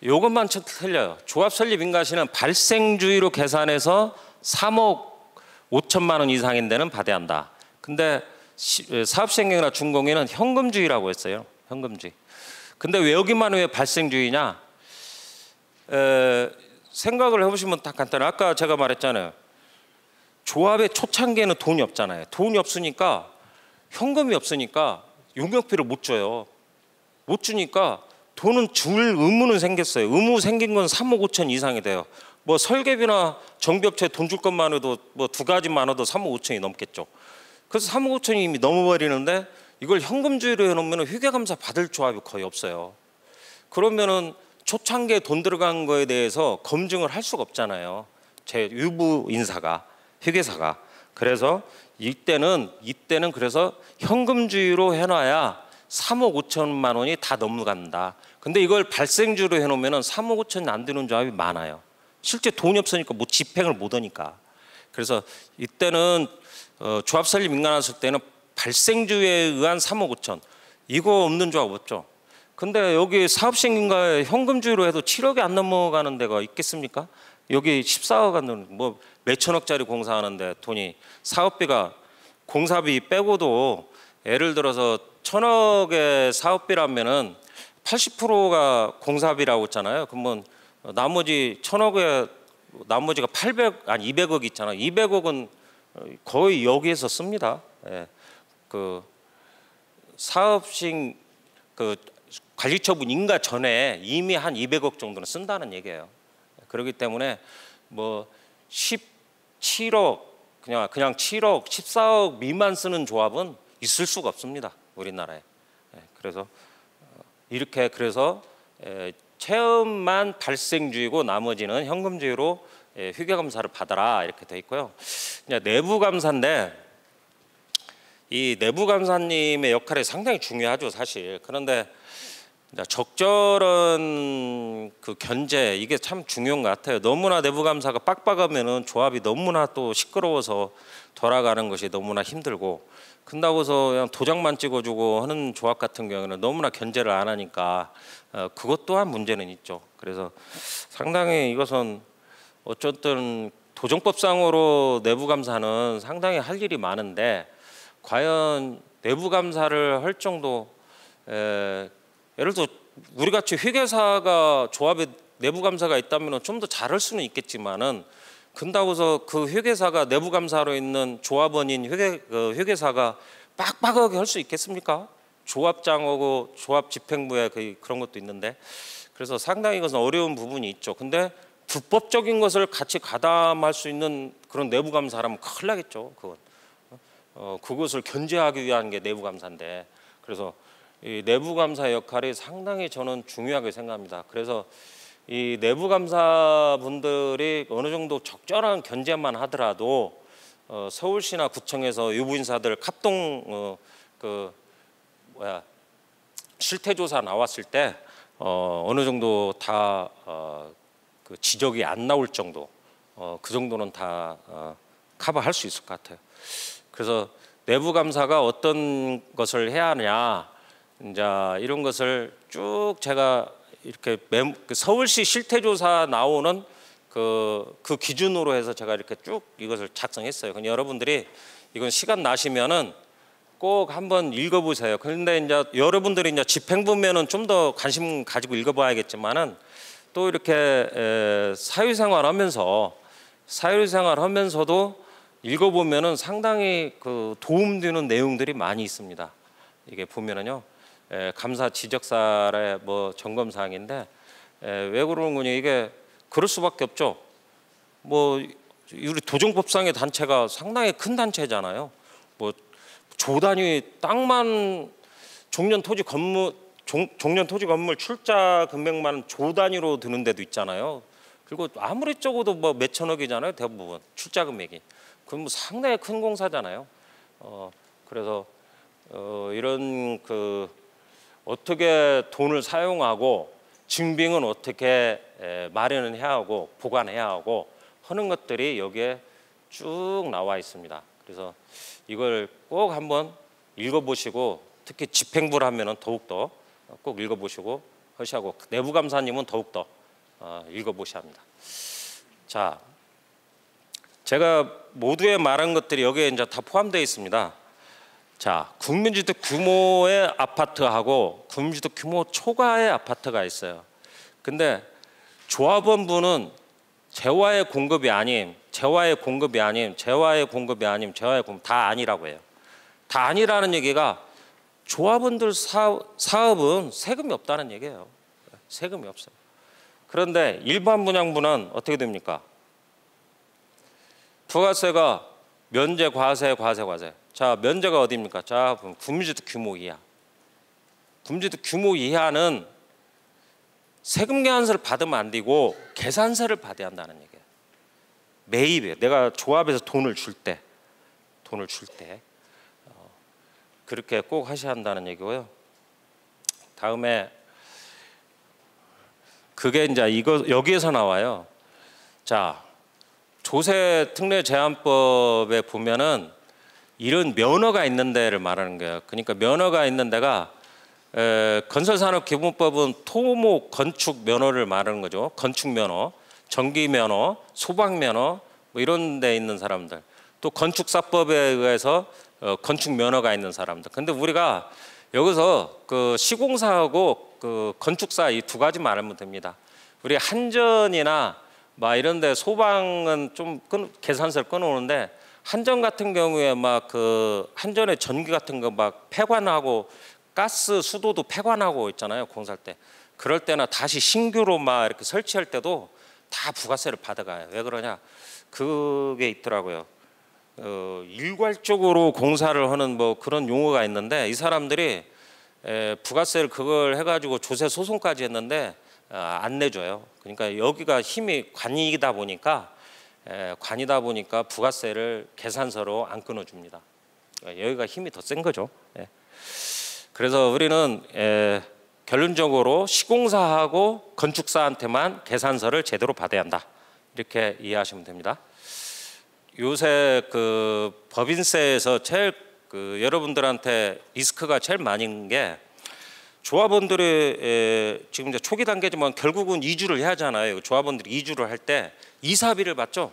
이것만 틀려요. 조합 설립 인가시는 발생주의로 계산해서 3억 5천만 원 이상인 데는 받아야 한다. 근데 사업시행령이나 준공에는 현금주의라고 했어요. 현금주의. 근데 왜 여기만 왜 발생주의냐? 생각을 해보시면 딱 간단해요. 아까 제가 말했잖아요. 조합의 초창기에는 돈이 없잖아요. 돈이 없으니까 현금이 없으니까 용역비를 못 줘요. 못 주니까 돈은 줄 의무는 생겼어요. 의무 생긴 건 3억 5천 이상이 돼요. 뭐 설계비나 정비업체 돈 줄 것만 해도 뭐 두 가지만 해도 3억 5천이 넘겠죠. 그래서 3억 5천이 이미 넘어버리는데 이걸 현금주의로 해놓으면 회계감사 받을 조합이 거의 없어요. 그러면은 초창기에 돈 들어간 거에 대해서 검증을 할 수가 없잖아요. 제 유부 인사가 회계사가. 그래서 이때는 그래서 현금주의로 해놔야 3억 5천만 원이 다 넘어간다. 근데 이걸 발생주로 해놓으면 3억 5천이 안 되는 조합이 많아요. 실제 돈이 없으니까 뭐 집행을 못 하니까. 그래서 이때는 조합 설립 민간화했을 때는 발생주에 의한 3억 5천 이거 없는 조합 없죠. 근데 여기 사업신인가에 현금주의로 해도 7억이 안 넘어가는 데가 있겠습니까? 여기 14억 안 넘는 뭐 몇천억짜리 공사하는데 돈이 사업비가 공사비 빼고도 예를 들어서 1,000억의 사업비라면은 80%가 공사비라고 했잖아요. 그러면 나머지 1,000억에 나머지가 200억 있잖아요. 200억은 거의 여기에서 씁니다. 예. 그 사업식 그 관리처분 인가 전에 이미 한 200억 정도는 쓴다는 얘기예요. 그렇기 때문에 뭐 17억 그냥 7억, 14억 미만 쓰는 조합은 있을 수가 없습니다. 우리나라에. 그래서 이렇게 그래서 체험만 발생주의고 나머지는 현금주의로 회계감사를 받아라 이렇게 돼 있고요. 내부감사인데 이 내부감사님의 역할이 상당히 중요하죠, 사실. 그런데 적절한 그 견제 이게 참 중요한 것 같아요. 너무나 내부감사가 빡빡하면은 조합이 너무나 또 시끄러워서 돌아가는 것이 너무나 힘들고, 근다고서 그냥 도장만 찍어주고 하는 조합 같은 경우는 너무나 견제를 안 하니까 그것 또한 문제는 있죠. 그래서 상당히 이것은 어쨌든 도정법상으로 내부감사는 상당히 할 일이 많은데 과연 내부감사를 할 정도 예를 들어 우리 같이 회계사가 조합에 내부감사가 있다면 좀 더 잘할 수는 있겠지만은 근다고서 그 회계사가 내부감사로 있는 조합원인 회계사가 빡빡하게 할 수 있겠습니까? 조합장하고 조합 집행부에 그런 것도 있는데 그래서 상당히 이것은 어려운 부분이 있죠. 근데 불법적인 것을 같이 가담할 수 있는 그런 내부감사라면 큰일 나겠죠. 그건 그것을 견제하기 위한 게 내부감사인데 그래서 이 내부감사 역할이 상당히 저는 중요하게 생각합니다. 그래서 이 내부감사분들이 어느 정도 적절한 견제만 하더라도 서울시나 구청에서 유부인사들 합동 실태조사 나왔을 때 어느 정도 다 그 지적이 안 나올 정도 그 정도는 다 커버할 수 있을 것 같아요. 그래서 내부감사가 어떤 것을 해야 하느냐 이제 이런 것을 쭉 제가 이렇게 서울시 실태조사 나오는 그 기준으로 해서 제가 이렇게 쭉 이것을 작성했어요. 그럼 여러분들이 이건 시간 나시면은 꼭 한번 읽어보세요. 그런데 이제 여러분들이 이제 집행부면은 좀 더 관심 가지고 읽어봐야겠지만은 또 이렇게 사회생활하면서도 읽어보면은 상당히 그 도움되는 내용들이 많이 있습니다. 이게 보면은요. 감사 지적사의 뭐 점검 사항인데 왜 그러는군요. 이게 그럴 수밖에 없죠. 뭐 우리 도정법상의 단체가 상당히 큰 단체잖아요. 뭐 조 단위 땅만 종년 토지 건물 출자 금액만 조 단위로 드는 데도 있잖아요. 그리고 아무리 적어도 뭐 몇천억이잖아요. 대부분 출자 금액이. 그럼 뭐 상당히 큰 공사잖아요. 그래서 이런 그 어떻게 돈을 사용하고 증빙은 어떻게 마련을 해야 하고 보관해야 하고 하는 것들이 여기에 쭉 나와 있습니다. 그래서 이걸 꼭 한번 읽어보시고 특히 집행부를 하면은 더욱더 꼭 읽어보시고 하시고 내부감사님은 더욱더 읽어보셔야 합니다. 자, 제가 모두에 말한 것들이 여기에 이제 다 포함되어 있습니다. 자, 국민주택 규모의 아파트하고 국민주택 규모 초과의 아파트가 있어요. 근데 조합원부는 재화의 공급이 아님 다 아니라고 해요. 다 아니라는 얘기가 조합원들 사업은 세금이 없다는 얘기예요. 세금이 없어요. 그런데 일반 분양분은 어떻게 됩니까? 부가세가 면제, 과세. 자, 면제가 어디입니까? 자, 구매주택 규모 이하. 구매주택 규모 이하는 세금 계산서를 받으면 안 되고 계산서를 받아야 한다는 얘기예요. 매입에 내가 조합에서 돈을 줄 때 그렇게 꼭 하셔야 한다는 얘기고요. 다음에 그게 이제 이거 여기에서 나와요. 자, 조세 특례 제한법에 보면은 이런 면허가 있는 데를 말하는 거예요. 그러니까 면허가 있는 데가 건설산업기본법은 토목 건축 면허를 말하는 거죠. 건축 면허, 전기 면허, 소방 면허 뭐 이런 데 있는 사람들. 또 건축사법에 의해서 건축 면허가 있는 사람들. 근데 우리가 여기서 그 시공사하고 그 건축사 이 두 가지 말하면 됩니다. 우리 한전이나 막 이런데 소방은 좀 계산서를 끊어오는데 한전 같은 경우에 막 그 한전의 전기 같은 거 막 폐관하고 가스 수도도 폐관하고 있잖아요. 공사할 때. 그럴 때나 다시 신규로 막 이렇게 설치할 때도 다 부가세를 받아가요. 왜 그러냐? 그게 있더라고요. 일괄적으로 공사를 하는 뭐 그런 용어가 있는데 이 사람들이 부가세를 그걸 해가지고 조세 소송까지 했는데 안 내줘요. 그러니까 여기가 힘이 관이다 보니까 부가세를 계산서로 안 끊어줍니다. 여기가 힘이 더 센 거죠. 그래서 우리는 결론적으로 시공사하고 건축사한테만 계산서를 제대로 받아야 한다. 이렇게 이해하시면 됩니다. 요새 그 법인세에서 제일 그 여러분들한테 리스크가 제일 많은 게 조합원들이 지금 이제 초기 단계지만 결국은 이주를 해야 하잖아요. 조합원들이 이주를 할 때 이사비를 받죠.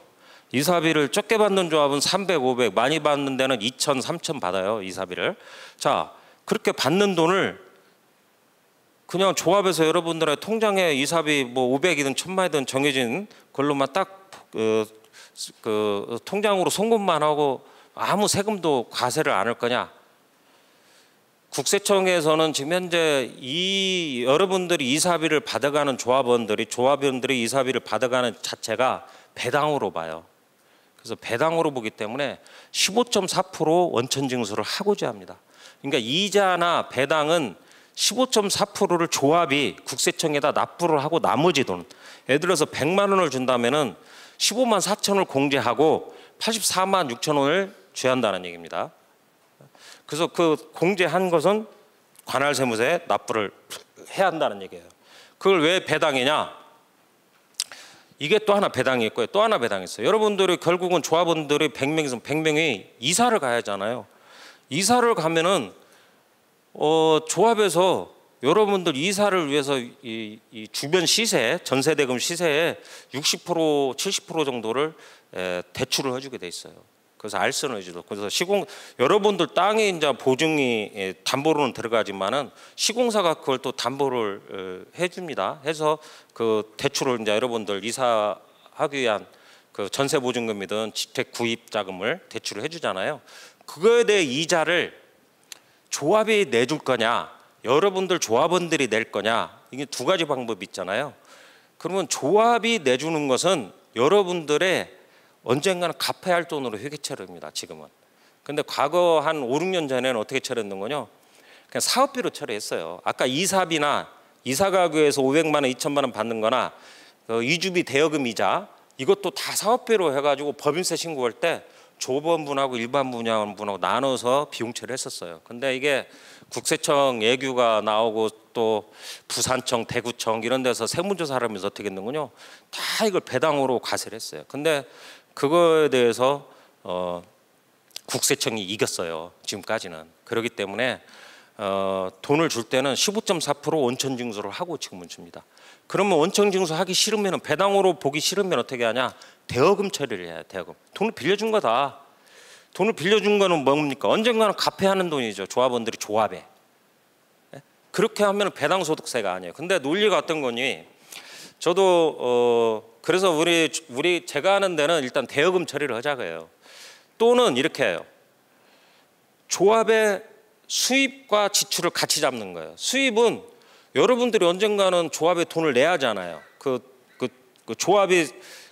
이사비를 적게 받는 조합은 300, 500, 많이 받는 데는 2,000, 3,000 받아요. 이사비를. 자, 그렇게 받는 돈을 그냥 조합에서 여러분들의 통장에 이사비 뭐 500이든 1,000만이든 정해진 걸로만 딱 그 통장으로 송금만 하고 아무 세금도 과세를 안 할 거냐? 국세청에서는 지금 현재 이 여러분들이 이사비를 받아가는 조합원들이 이사비를 받아가는 자체가 배당으로 봐요. 그래서 배당으로 보기 때문에 15.4% 원천징수를 하고자 합니다. 그러니까 이자나 배당은 15.4%를 조합이 국세청에다 납부를 하고 나머지 돈, 예를 들어서 100만 원을 준다면은 15만 4천을 공제하고 84만 6천 원을 죄한다는 얘기입니다. 그래서 그 공제한 것은 관할세무서에 납부를 해야 한다는 얘기예요. 그걸 왜 배당이냐? 이게 또 하나 배당이 있고요. 또 하나 배당이 있어요. 여러분들이 결국은 조합원들이 100명이서 100명이 이사를 가야 하잖아요. 이사를 가면은 조합에서 여러분들 이사를 위해서 이 주변 시세, 전세대금 시세의 60%, 70% 정도를 대출을 해주게 돼 있어요. 그래서 알선을 해주도. 그래서 여러분들 땅에 이제 보증이 담보로는 들어가지만은 시공사가 그걸 또 담보를 해줍니다. 해서 그 대출을 이제 여러분들 이사하기 위한 그 전세 보증금이든 주택 구입 자금을 대출을 해주잖아요. 그거에 대해 이자를 조합이 내줄 거냐, 여러분들 조합원들이 낼 거냐, 이게 두 가지 방법이 있잖아요. 그러면 조합이 내주는 것은 여러분들의 언젠가는 갚아야 할 돈으로 회계처리합니다. 지금은. 근데 과거 한 5, 6년 전에는 어떻게 처리했는 거냐? 그냥 사업비로 처리했어요. 아까 이사비나 이사가구에서 500만 원, 2천만 원 받는 거나 이주비 대여금 이자 이것도 다 사업비로 해가지고 법인세 신고할 때 조합원분하고 일반 분양분하고 나눠서 비용 처리를 했었어요. 근데 이게 국세청 예규가 나오고 또 부산청, 대구청 이런 데서 세무조사를 하면서 어떻게 했는군요. 다 이걸 배당으로 과세를 했어요. 근데 그거에 대해서 국세청이 이겼어요. 지금까지는. 그렇기 때문에 돈을 줄 때는 15.4% 원천징수를 하고 지금은 줍니다. 그러면 원천징수 하기 싫으면 배당으로 보기 싫으면 어떻게 하냐? 대여금 처리를 해야 대여금. 돈을 빌려준 거다. 돈을 빌려준 거는 뭡니까? 언젠가는 갚아야 하는 돈이죠. 조합원들이 조합에. 그렇게 하면 배당소득세가 아니에요. 근데 논리가 어떤 거니? 저도 그래서 우리 제가 하는 데는 일단 대여금 처리를 하자고 해요. 또는 이렇게 해요. 조합의 수입과 지출을 같이 잡는 거예요. 수입은 여러분들이 언젠가는 조합에 돈을 내야 하잖아요. 그 조합이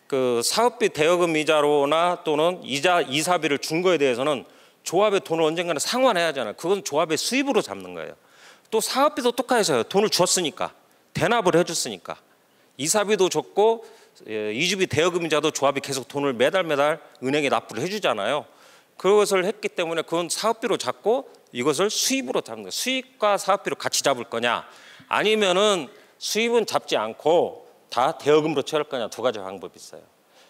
그 사업비 대여금 이자로나 또는 이사비를 준 거에 대해서는 조합의 돈을 언젠가는 상환해야 하잖아요. 그건 조합의 수입으로 잡는 거예요. 또 사업비도 똑같아요. 돈을 줬으니까, 대납을 해줬으니까, 이사비도 줬고 이주비 대여금 이자도 조합이 계속 돈을 매달 은행에 납부를 해주잖아요. 그것을 했기 때문에 그건 사업비로 잡고 이것을 수입으로 잡는 거예요. 수입과 사업비로 같이 잡을 거냐, 아니면은 수입은 잡지 않고 다 대여금으로 처리할 거냐, 두 가지 방법이 있어요.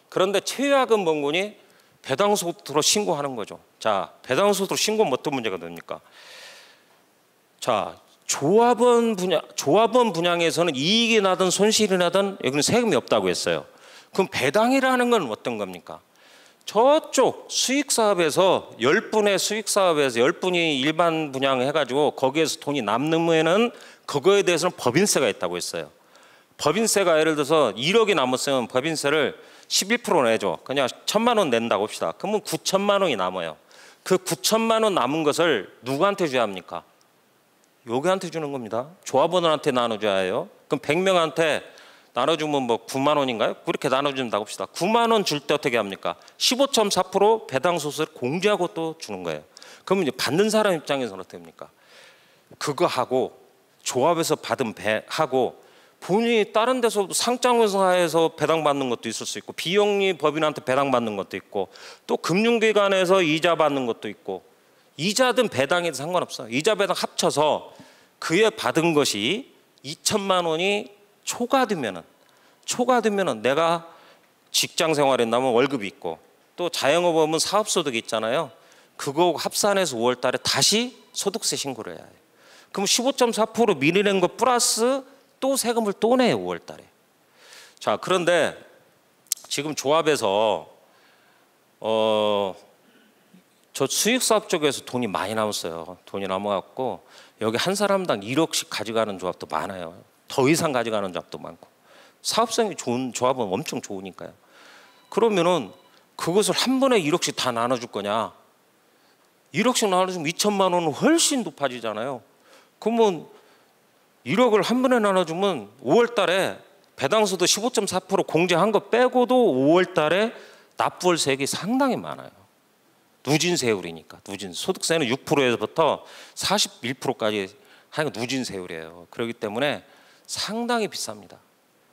그런데 최악은 뭔군이 배당소득으로 신고하는 거죠. 자, 배당소득으로 신고하면 어떤 문제가 됩니까? 자, 조합원 분양에서는 이익이 나든 손실이 나든 여기는 세금이 없다고 했어요. 그럼 배당이라는 건 어떤 겁니까? 저쪽 수익사업에서 10분의 수익사업에서 10분이 일반 분양해가지고 거기에서 돈이 남으면은 그거에 대해서는 법인세가 있다고 했어요. 법인세가 예를 들어서 1억이 남았으면 법인세를 11% 내죠. 그냥 1,000만 원 낸다고 합시다. 그러면 9천만 원이 남아요. 그 9천만 원 남은 것을 누구한테 줘야 합니까? 여기한테 주는 겁니다. 조합원들한테 나눠줘야 해요. 그럼 100명한테 나눠주면 뭐 9만 원인가요? 그렇게 나눠준다고 합시다. 9만 원 줄 때 어떻게 합니까? 15.4% 배당소득을 공제하고 또 주는 거예요. 그러면 이제 받는 사람 입장에서는 어떻게 합니까? 그거 하고 조합에서 받은 배하고 본인이 다른 데서 상장회사에서 배당받는 것도 있을 수 있고, 비영리 법인한테 배당받는 것도 있고, 또 금융기관에서 이자 받는 것도 있고, 이자든 배당이든 상관없어요. 이자 배당 합쳐서 그에 받은 것이 2천만 원이 초과되면은 내가 직장 생활했나면 월급이 있고, 또 자영업하면 사업소득이 있잖아요. 그거 합산해서 5월 달에 다시 소득세 신고를 해야 해요. 그럼 15.4% 미리 낸 거 플러스 또 세금을 또 내요, 5월 달에. 자, 그런데 지금 조합에서 저 수익사업 쪽에서 돈이 많이 남았어요. 돈이 남아갖고 여기 한 사람당 1억씩 가져가는 조합도 많아요. 더 이상 가져가는 조합도 많고. 사업성이 좋은 조합은 엄청 좋으니까요. 그러면은 그것을 한 번에 1억씩 다 나눠줄 거냐? 1억씩 나눠주면 2천만 원은 훨씬 높아지잖아요. 그러면 1억을 한 번에 나눠주면 5월 달에 배당소득 15.4% 공제한 거 빼고도 5월 달에 납부월세액이 상당히 많아요. 누진세율이니까. 소득세는 6%에서부터 41%까지 하는 누진세율이에요. 그렇기 때문에 상당히 비쌉니다.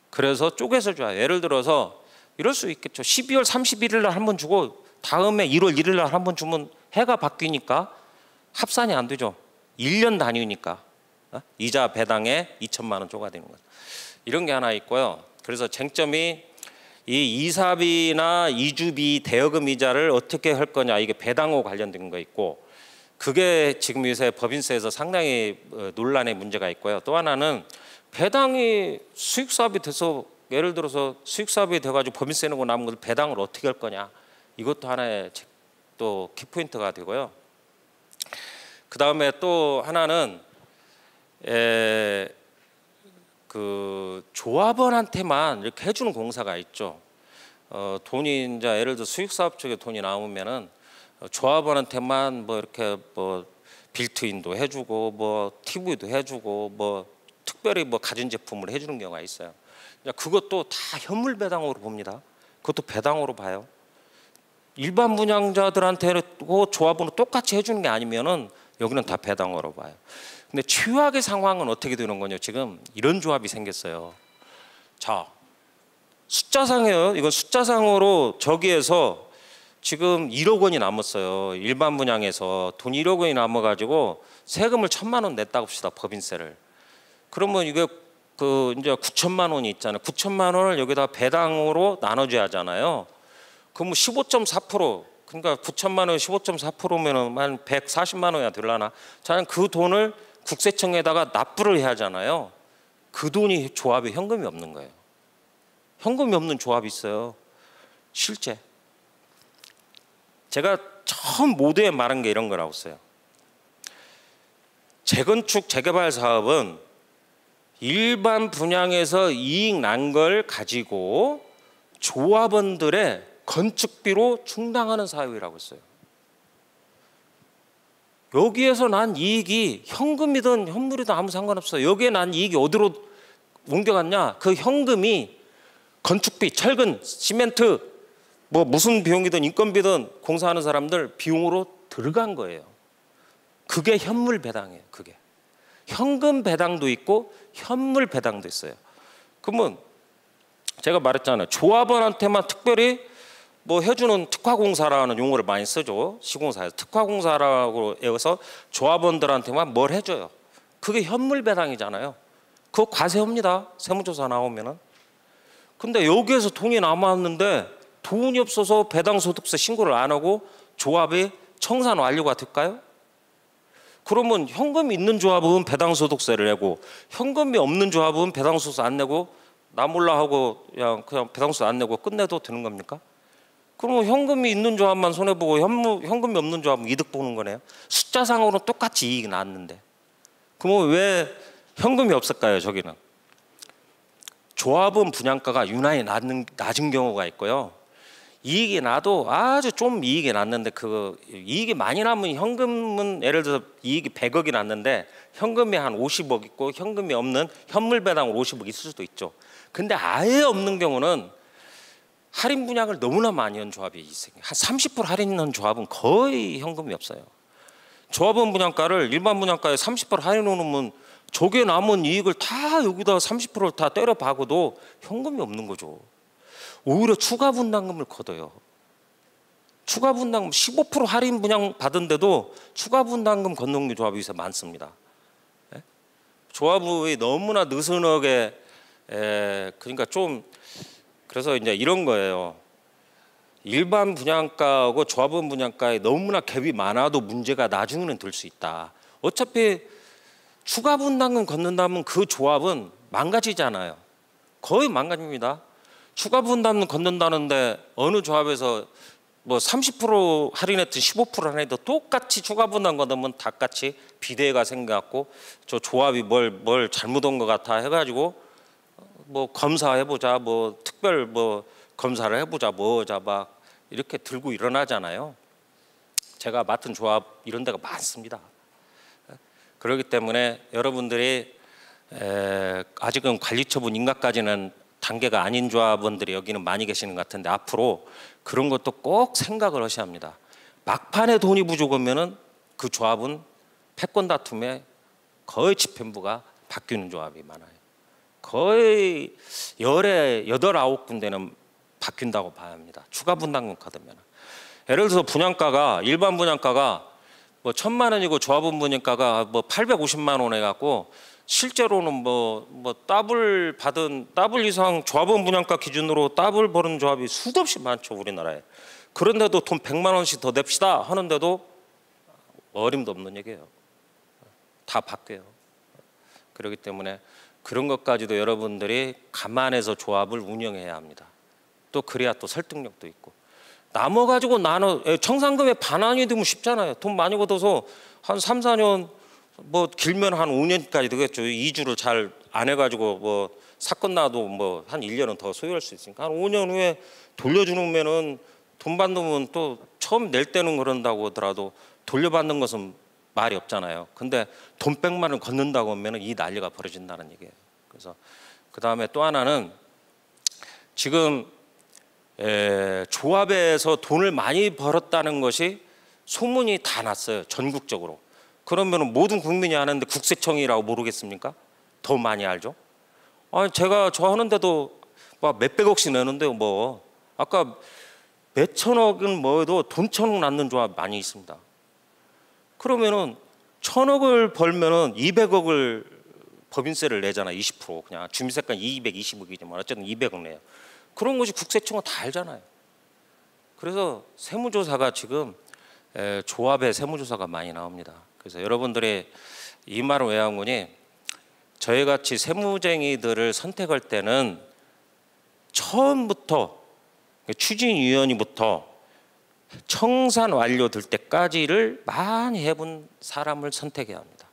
그래서 쪼개서 줘요. 예를 들어서 이럴 수 있겠죠. 12월 31일 날 한 번 주고 다음에 1월 1일 날 한 번 주면 해가 바뀌니까 합산이 안 되죠. 1년 단위니까. 이자 배당에 2천만 원 쪼가되는 거죠. 이런 게 하나 있고요. 그래서 쟁점이 이 이사비나 이주비 대여금 이자를 어떻게 할 거냐, 이게 배당하고 관련된 거 있고, 그게 지금 요새 법인세에서 상당히 논란의 문제가 있고요. 또 하나는 배당이 수익사업이 돼서, 예를 들어서 수익사업이 돼가지고 법인세 내고 남은 걸 배당을 어떻게 할 거냐, 이것도 하나의 또 키포인트가 되고요. 그 다음에 또 하나는 그 조합원한테만 이렇게 해주는 공사가 있죠. 돈이 이제 예를 들어 수익사업 쪽에 돈이 나오면은 조합원한테만 뭐 이렇게 뭐 빌트인도 해주고 뭐 TV도 해주고 뭐 특별히 뭐 가전제품을 해주는 경우가 있어요. 그것도 다 현물 배당으로 봅니다. 그것도 배당으로 봐요. 일반 분양자들한테 조합원은 똑같이 해주는 게 아니면은 여기는 다 배당으로 봐요. 근데 최악의 상황은 어떻게 되는 거냐? 지금 이런 조합이 생겼어요. 자, 숫자상이에요. 이건 숫자상으로 저기에서 지금 1억 원이 남았어요. 일반 분양에서 돈 1억 원이 남아가지고 세금을 1,000만 원 냈다고 합시다. 법인세를. 그러면 이게 그 이제 9천만 원이 있잖아요. 9천만 원을 여기다 배당으로 나눠줘야 하잖아요. 그럼 15.4%, 그러니까 9천만 원 15.4%면은 한 140만 원이나 들라나. 저는 그 돈을 국세청에다가 납부를 해야 하잖아요. 그 돈이 조합에 현금이 없는 거예요. 현금이 없는 조합이 있어요. 실제. 제가 처음 모두에 말한 게 이런 거라고 써요. 재건축 재개발 사업은 일반 분양에서 이익 난 걸 가지고 조합원들의 건축비로 충당하는 사업이라고 했어요. 여기에서 난 이익이 현금이든 현물이든 아무 상관없어요. 여기에 난 이익이 어디로 옮겨갔냐? 그 현금이 건축비, 철근, 시멘트, 뭐 무슨 비용이든 인건비든 공사하는 사람들 비용으로 들어간 거예요. 그게 현물 배당이에요. 그게 현금 배당도 있고 현물 배당도 있어요. 그러면 제가 말했잖아요. 조합원한테만 특별히 뭐 해주는 특화공사라는 용어를 많이 쓰죠. 시공사에서 특화공사라고 해서 조합원들한테만 뭘 해줘요. 그게 현물 배당이잖아요. 그거 과세입니다. 세무조사 나오면은. 근데 여기에서 돈이 남았는데 돈이 없어서 배당소득세 신고를 안 하고 조합이 청산 완료가 될까요? 그러면 현금이 있는 조합은 배당소득세를 내고 현금이 없는 조합은 배당소득세 안 내고 나 몰라 하고 그냥 배당소득세 안 내고 끝내도 되는 겁니까? 그러면 현금이 있는 조합만 손해보고 현금이 없는 조합은 이득 보는 거네요. 숫자상으로는 똑같이 이익이 났는데. 그러면 왜 현금이 없을까요? 저기는. 조합원 분양가가 유난히 낮은 경우가 있고요. 이익이 나도 아주 좀 이익이 났는데 그 이익이 많이 나면 현금은 예를 들어서 이익이 100억이 났는데 현금이 한 50억 있고 현금이 없는 현물 배당으로 50억 있을 수도 있죠. 근데 아예 없는 경우는 할인 분양을 너무나 많이 한 조합이 있어요. 한 30% 할인한 조합은 거의 현금이 없어요. 조합원 분양가를 일반 분양가에 30% 할인해 놓으면 저게 남은 이익을 다 여기다 30%를 다 때려 박아도 현금이 없는 거죠. 오히려 추가 분담금을 걷어요. 추가 분담금 15% 할인 분양 받은데도 추가 분담금 걷는 조합이 요새 많습니다. 조합이 너무나 느슨하게 그러니까 좀 그래서 이제 이런 거예요. 일반 분양가하고 조합원 분양가에 너무나 갭이 많아도 문제가 나중에는 될 수 있다. 어차피 추가 분담금 걷는다면 그 조합은 망가지잖아요. 거의 망가집니다. 추가 분담금 걷는다는데 어느 조합에서 뭐 30% 할인했든 15% 할인해도 똑같이 추가 분담 걷으면 다 같이 비대가 생겨갖고 저 조합이 뭘 잘못한 것 같아 해가지고 뭐 검사해보자, 뭐 특별 뭐 검사를 해보자, 뭐자 막 이렇게 들고 일어나잖아요. 제가 맡은 조합 이런 데가 많습니다. 그렇기 때문에 여러분들이 아직은 관리처분 인가까지는 단계가 아닌 조합원들이 여기는 많이 계시는 것 같은데 앞으로 그런 것도 꼭 생각을 하셔야 합니다. 막판에 돈이 부족하면은 그 조합은 패권 다툼에 거의 집행부가 바뀌는 조합이 많아요. 거의 열에 8, 9군데는 바뀐다고 봐야 합니다. 추가 분담금 받으면. 예를 들어서 분양가가 일반 분양가가 뭐 1,000만 원이고 조합원 분양가가 뭐 850만 원 해갖고 실제로는 뭐 더블 이상 조합원 분양가 기준으로 더블 버는 조합이 수도 없이 많죠 우리나라에. 그런데도 돈 100만 원씩 더 냅시다 하는데도 어림도 없는 얘기예요. 다 바뀌어요. 그렇기 때문에 그런 것까지도 여러분들이 감안해서 조합을 운영해야 합니다. 또 그래야 또 설득력도 있고. 나눠 가지고 청산금의 반환이 되면 쉽잖아요. 돈 많이 걷어서 한 3, 4년 뭐 길면 한 5년까지 되겠죠. 이주를 잘 안 해가지고 뭐 사건 나도 뭐 한 1년은 더 소요할 수 있으니까 한 5년 후에 돌려주면은 돈 받으면 또 처음 낼 때는 그런다고 하더라도 돌려받는 것은 말이 없잖아요. 근데 돈 100만 원 걷는다고 하면은 이 난리가 벌어진다는 얘기예요. 그래서 그 다음에 또 하나는 지금 조합에서 돈을 많이 벌었다는 것이 소문이 다 났어요. 전국적으로. 그러면 모든 국민이 아는데 국세청이라고 모르겠습니까? 더 많이 알죠. 제가 저 하는데도 막 몇백억씩 내는데 뭐 아까 몇천억은 뭐해도 돈 1,000억 낳는 조합 많이 있습니다. 그러면은 1,000억을 벌면은 200억을 법인세를 내잖아. 20% 그냥 주민세가 220억이지만 어쨌든 200억 내요. 그런 것이 국세청은 다 알잖아요. 그래서 세무조사가 지금 조합의 세무조사가 많이 나옵니다. 그래서 여러분들이 이 말을 왜 한 거니? 저희같이 세무쟁이들을 선택할 때는 처음부터 추진위원회부터 청산 완료될 때까지를 많이 해본 사람을 선택해야 합니다.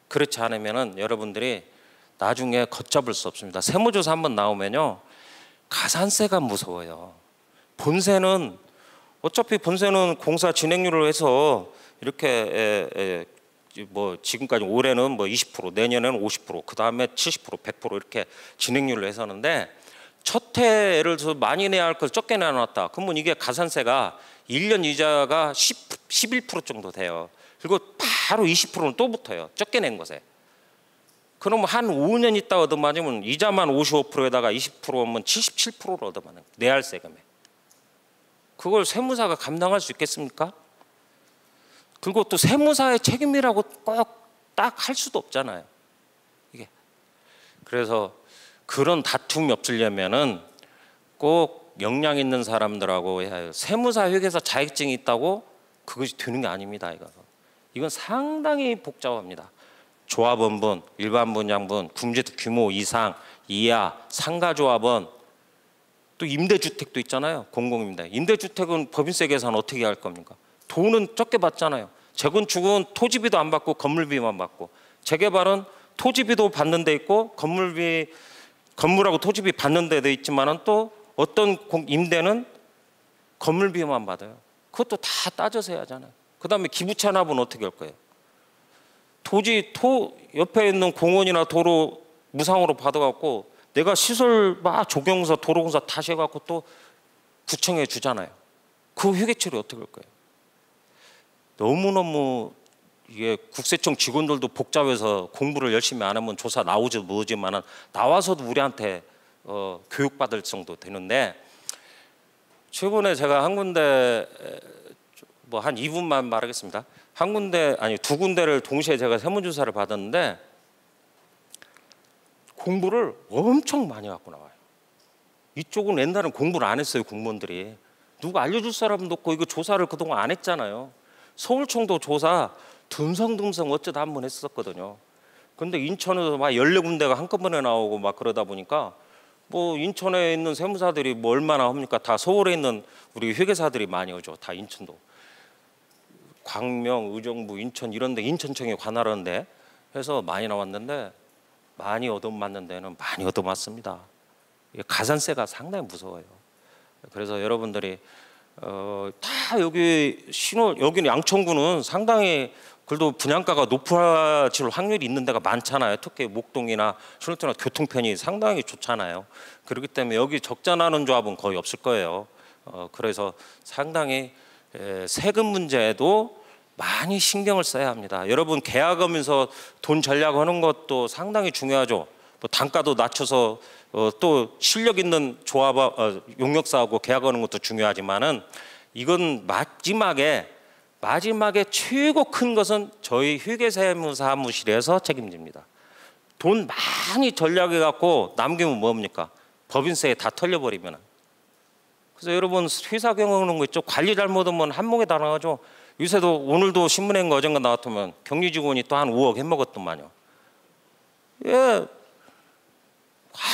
그렇지 않으면 여러분들이 나중에 걷잡을 수 없습니다. 세무조사 한번 나오면요 가산세가 무서워요. 본세는 어차피 본세는 공사 진행률을 해서 이렇게 뭐 지금까지 올해는 뭐 20%, 내년에는 50%, 그 다음에 70%, 100% 이렇게 진행률을 해서 하는데 첫 해를 들어서 많이 내야 할 것을 적게 내놨다. 그러면 이게 가산세가 1년 이자가 11% 정도 돼요. 그리고 바로 20%는 또 붙어요. 적게 낸 것에. 그러면 한 5년 있다 얻어맞으면 이자만 55%에다가 20%면 77%를 얻어맞는 내야 할 세금에. 그걸 세무사가 감당할 수 있겠습니까? 그리고 또 세무사의 책임이라고 꼭 딱 할 수도 없잖아요. 이게. 그래서 그런 다툼이 없으려면은 꼭 역량 있는 사람들하고 해야 해요. 세무사 회계사 자격증이 있다고 그것이 되는 게 아닙니다. 이건 상당히 복잡합니다. 조합원분, 일반 분양분, 군제특 규모 이상, 이하, 상가조합원, 또 임대주택도 있잖아요. 공공임대. 임대주택은 법인세 계산 어떻게 할 겁니까? 돈은 적게 받잖아요. 재건축은 토지비도 안 받고 건물비만 받고, 재개발은 토지비도 받는 데 있고 건물하고 토지비 받는 데도 있지만은 또 어떤 임대는 건물비만 받아요. 그것도 다 따져서 해야 하잖아요. 그다음에 기부채납은 어떻게 할 거예요? 옆에 있는 공원이나 도로 무상으로 받아갖고 내가 시설 막 조경사, 도로공사 다시 해갖고 또 구청에 주잖아요. 그 회계처리 어떻게 할 거예요? 너무너무 이게 국세청 직원들도 복잡해서 공부를 열심히 안 하면 조사 나오지도 뭐지만은 나와서도 우리한테 교육받을 정도 되는데, 최근에 제가 한 군데 뭐 한 2분만 말하겠습니다. 한 군데 아니 두 군데를 동시에 제가 세무조사를 받았는데 공부를 엄청 많이 갖고 나와요. 이쪽은 옛날엔 공부를 안 했어요. 공무원들이 누가 알려줄 사람도 없고 이거 조사를 그동안 안 했잖아요. 서울청도 조사 듬성듬성 어쩌다 한 번 했었거든요. 근데 인천에서 막 14군데가 한꺼번에 나오고 막 그러다 보니까 뭐 인천에 있는 세무사들이 뭐 얼마나 합니까? 다 서울에 있는 우리 회계사들이 많이 오죠. 다 인천도. 광명, 의정부, 인천 이런 데 인천청에 관할하는데 해서 많이 나왔는데 많이 얻어맞는 데는 많이 얻어맞습니다. 가산세가 상당히 무서워요. 그래서 여러분들이 다 여기는 양천구는 상당히 그래도 분양가가 높아질 확률이 있는 데가 많잖아요. 특히 목동이나 신월동이나 교통편이 상당히 좋잖아요. 그렇기 때문에 여기 적자 나는 조합은 거의 없을 거예요. 그래서 상당히 세금 문제에도 많이 신경을 써야 합니다. 여러분 계약하면서 돈 전략하는 것도 상당히 중요하죠. 뭐 단가도 낮춰서 또 실력 있는 조합 용역사하고 계약하는 것도 중요하지만은 이건 마지막에 최고 큰 것은 저희 회계세무사무실에서 책임집니다. 돈 많이 전략해 갖고 남기면 뭡니까? 법인세에 다 털려버리면. 그래서 여러분 회사 경영하는 거 있죠. 관리 잘못하면 한몫에 다 나가죠. 요새도 오늘도 신문에 거 어젠가 나왔더만 격리 직원이 또 한 5억 해먹었더만요. 예,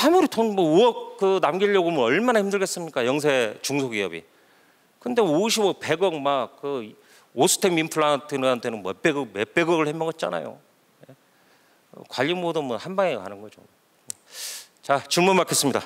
아무리 돈 뭐 5억 그 남기려고 하면 얼마나 힘들겠습니까? 영세 중소기업이. 근데 50억, 100억 막 그 오스템 임플란트한테는 몇백억을 해먹었잖아요. 관리 못하면 한 방에 가는 거죠. 자, 질문 받겠습니다.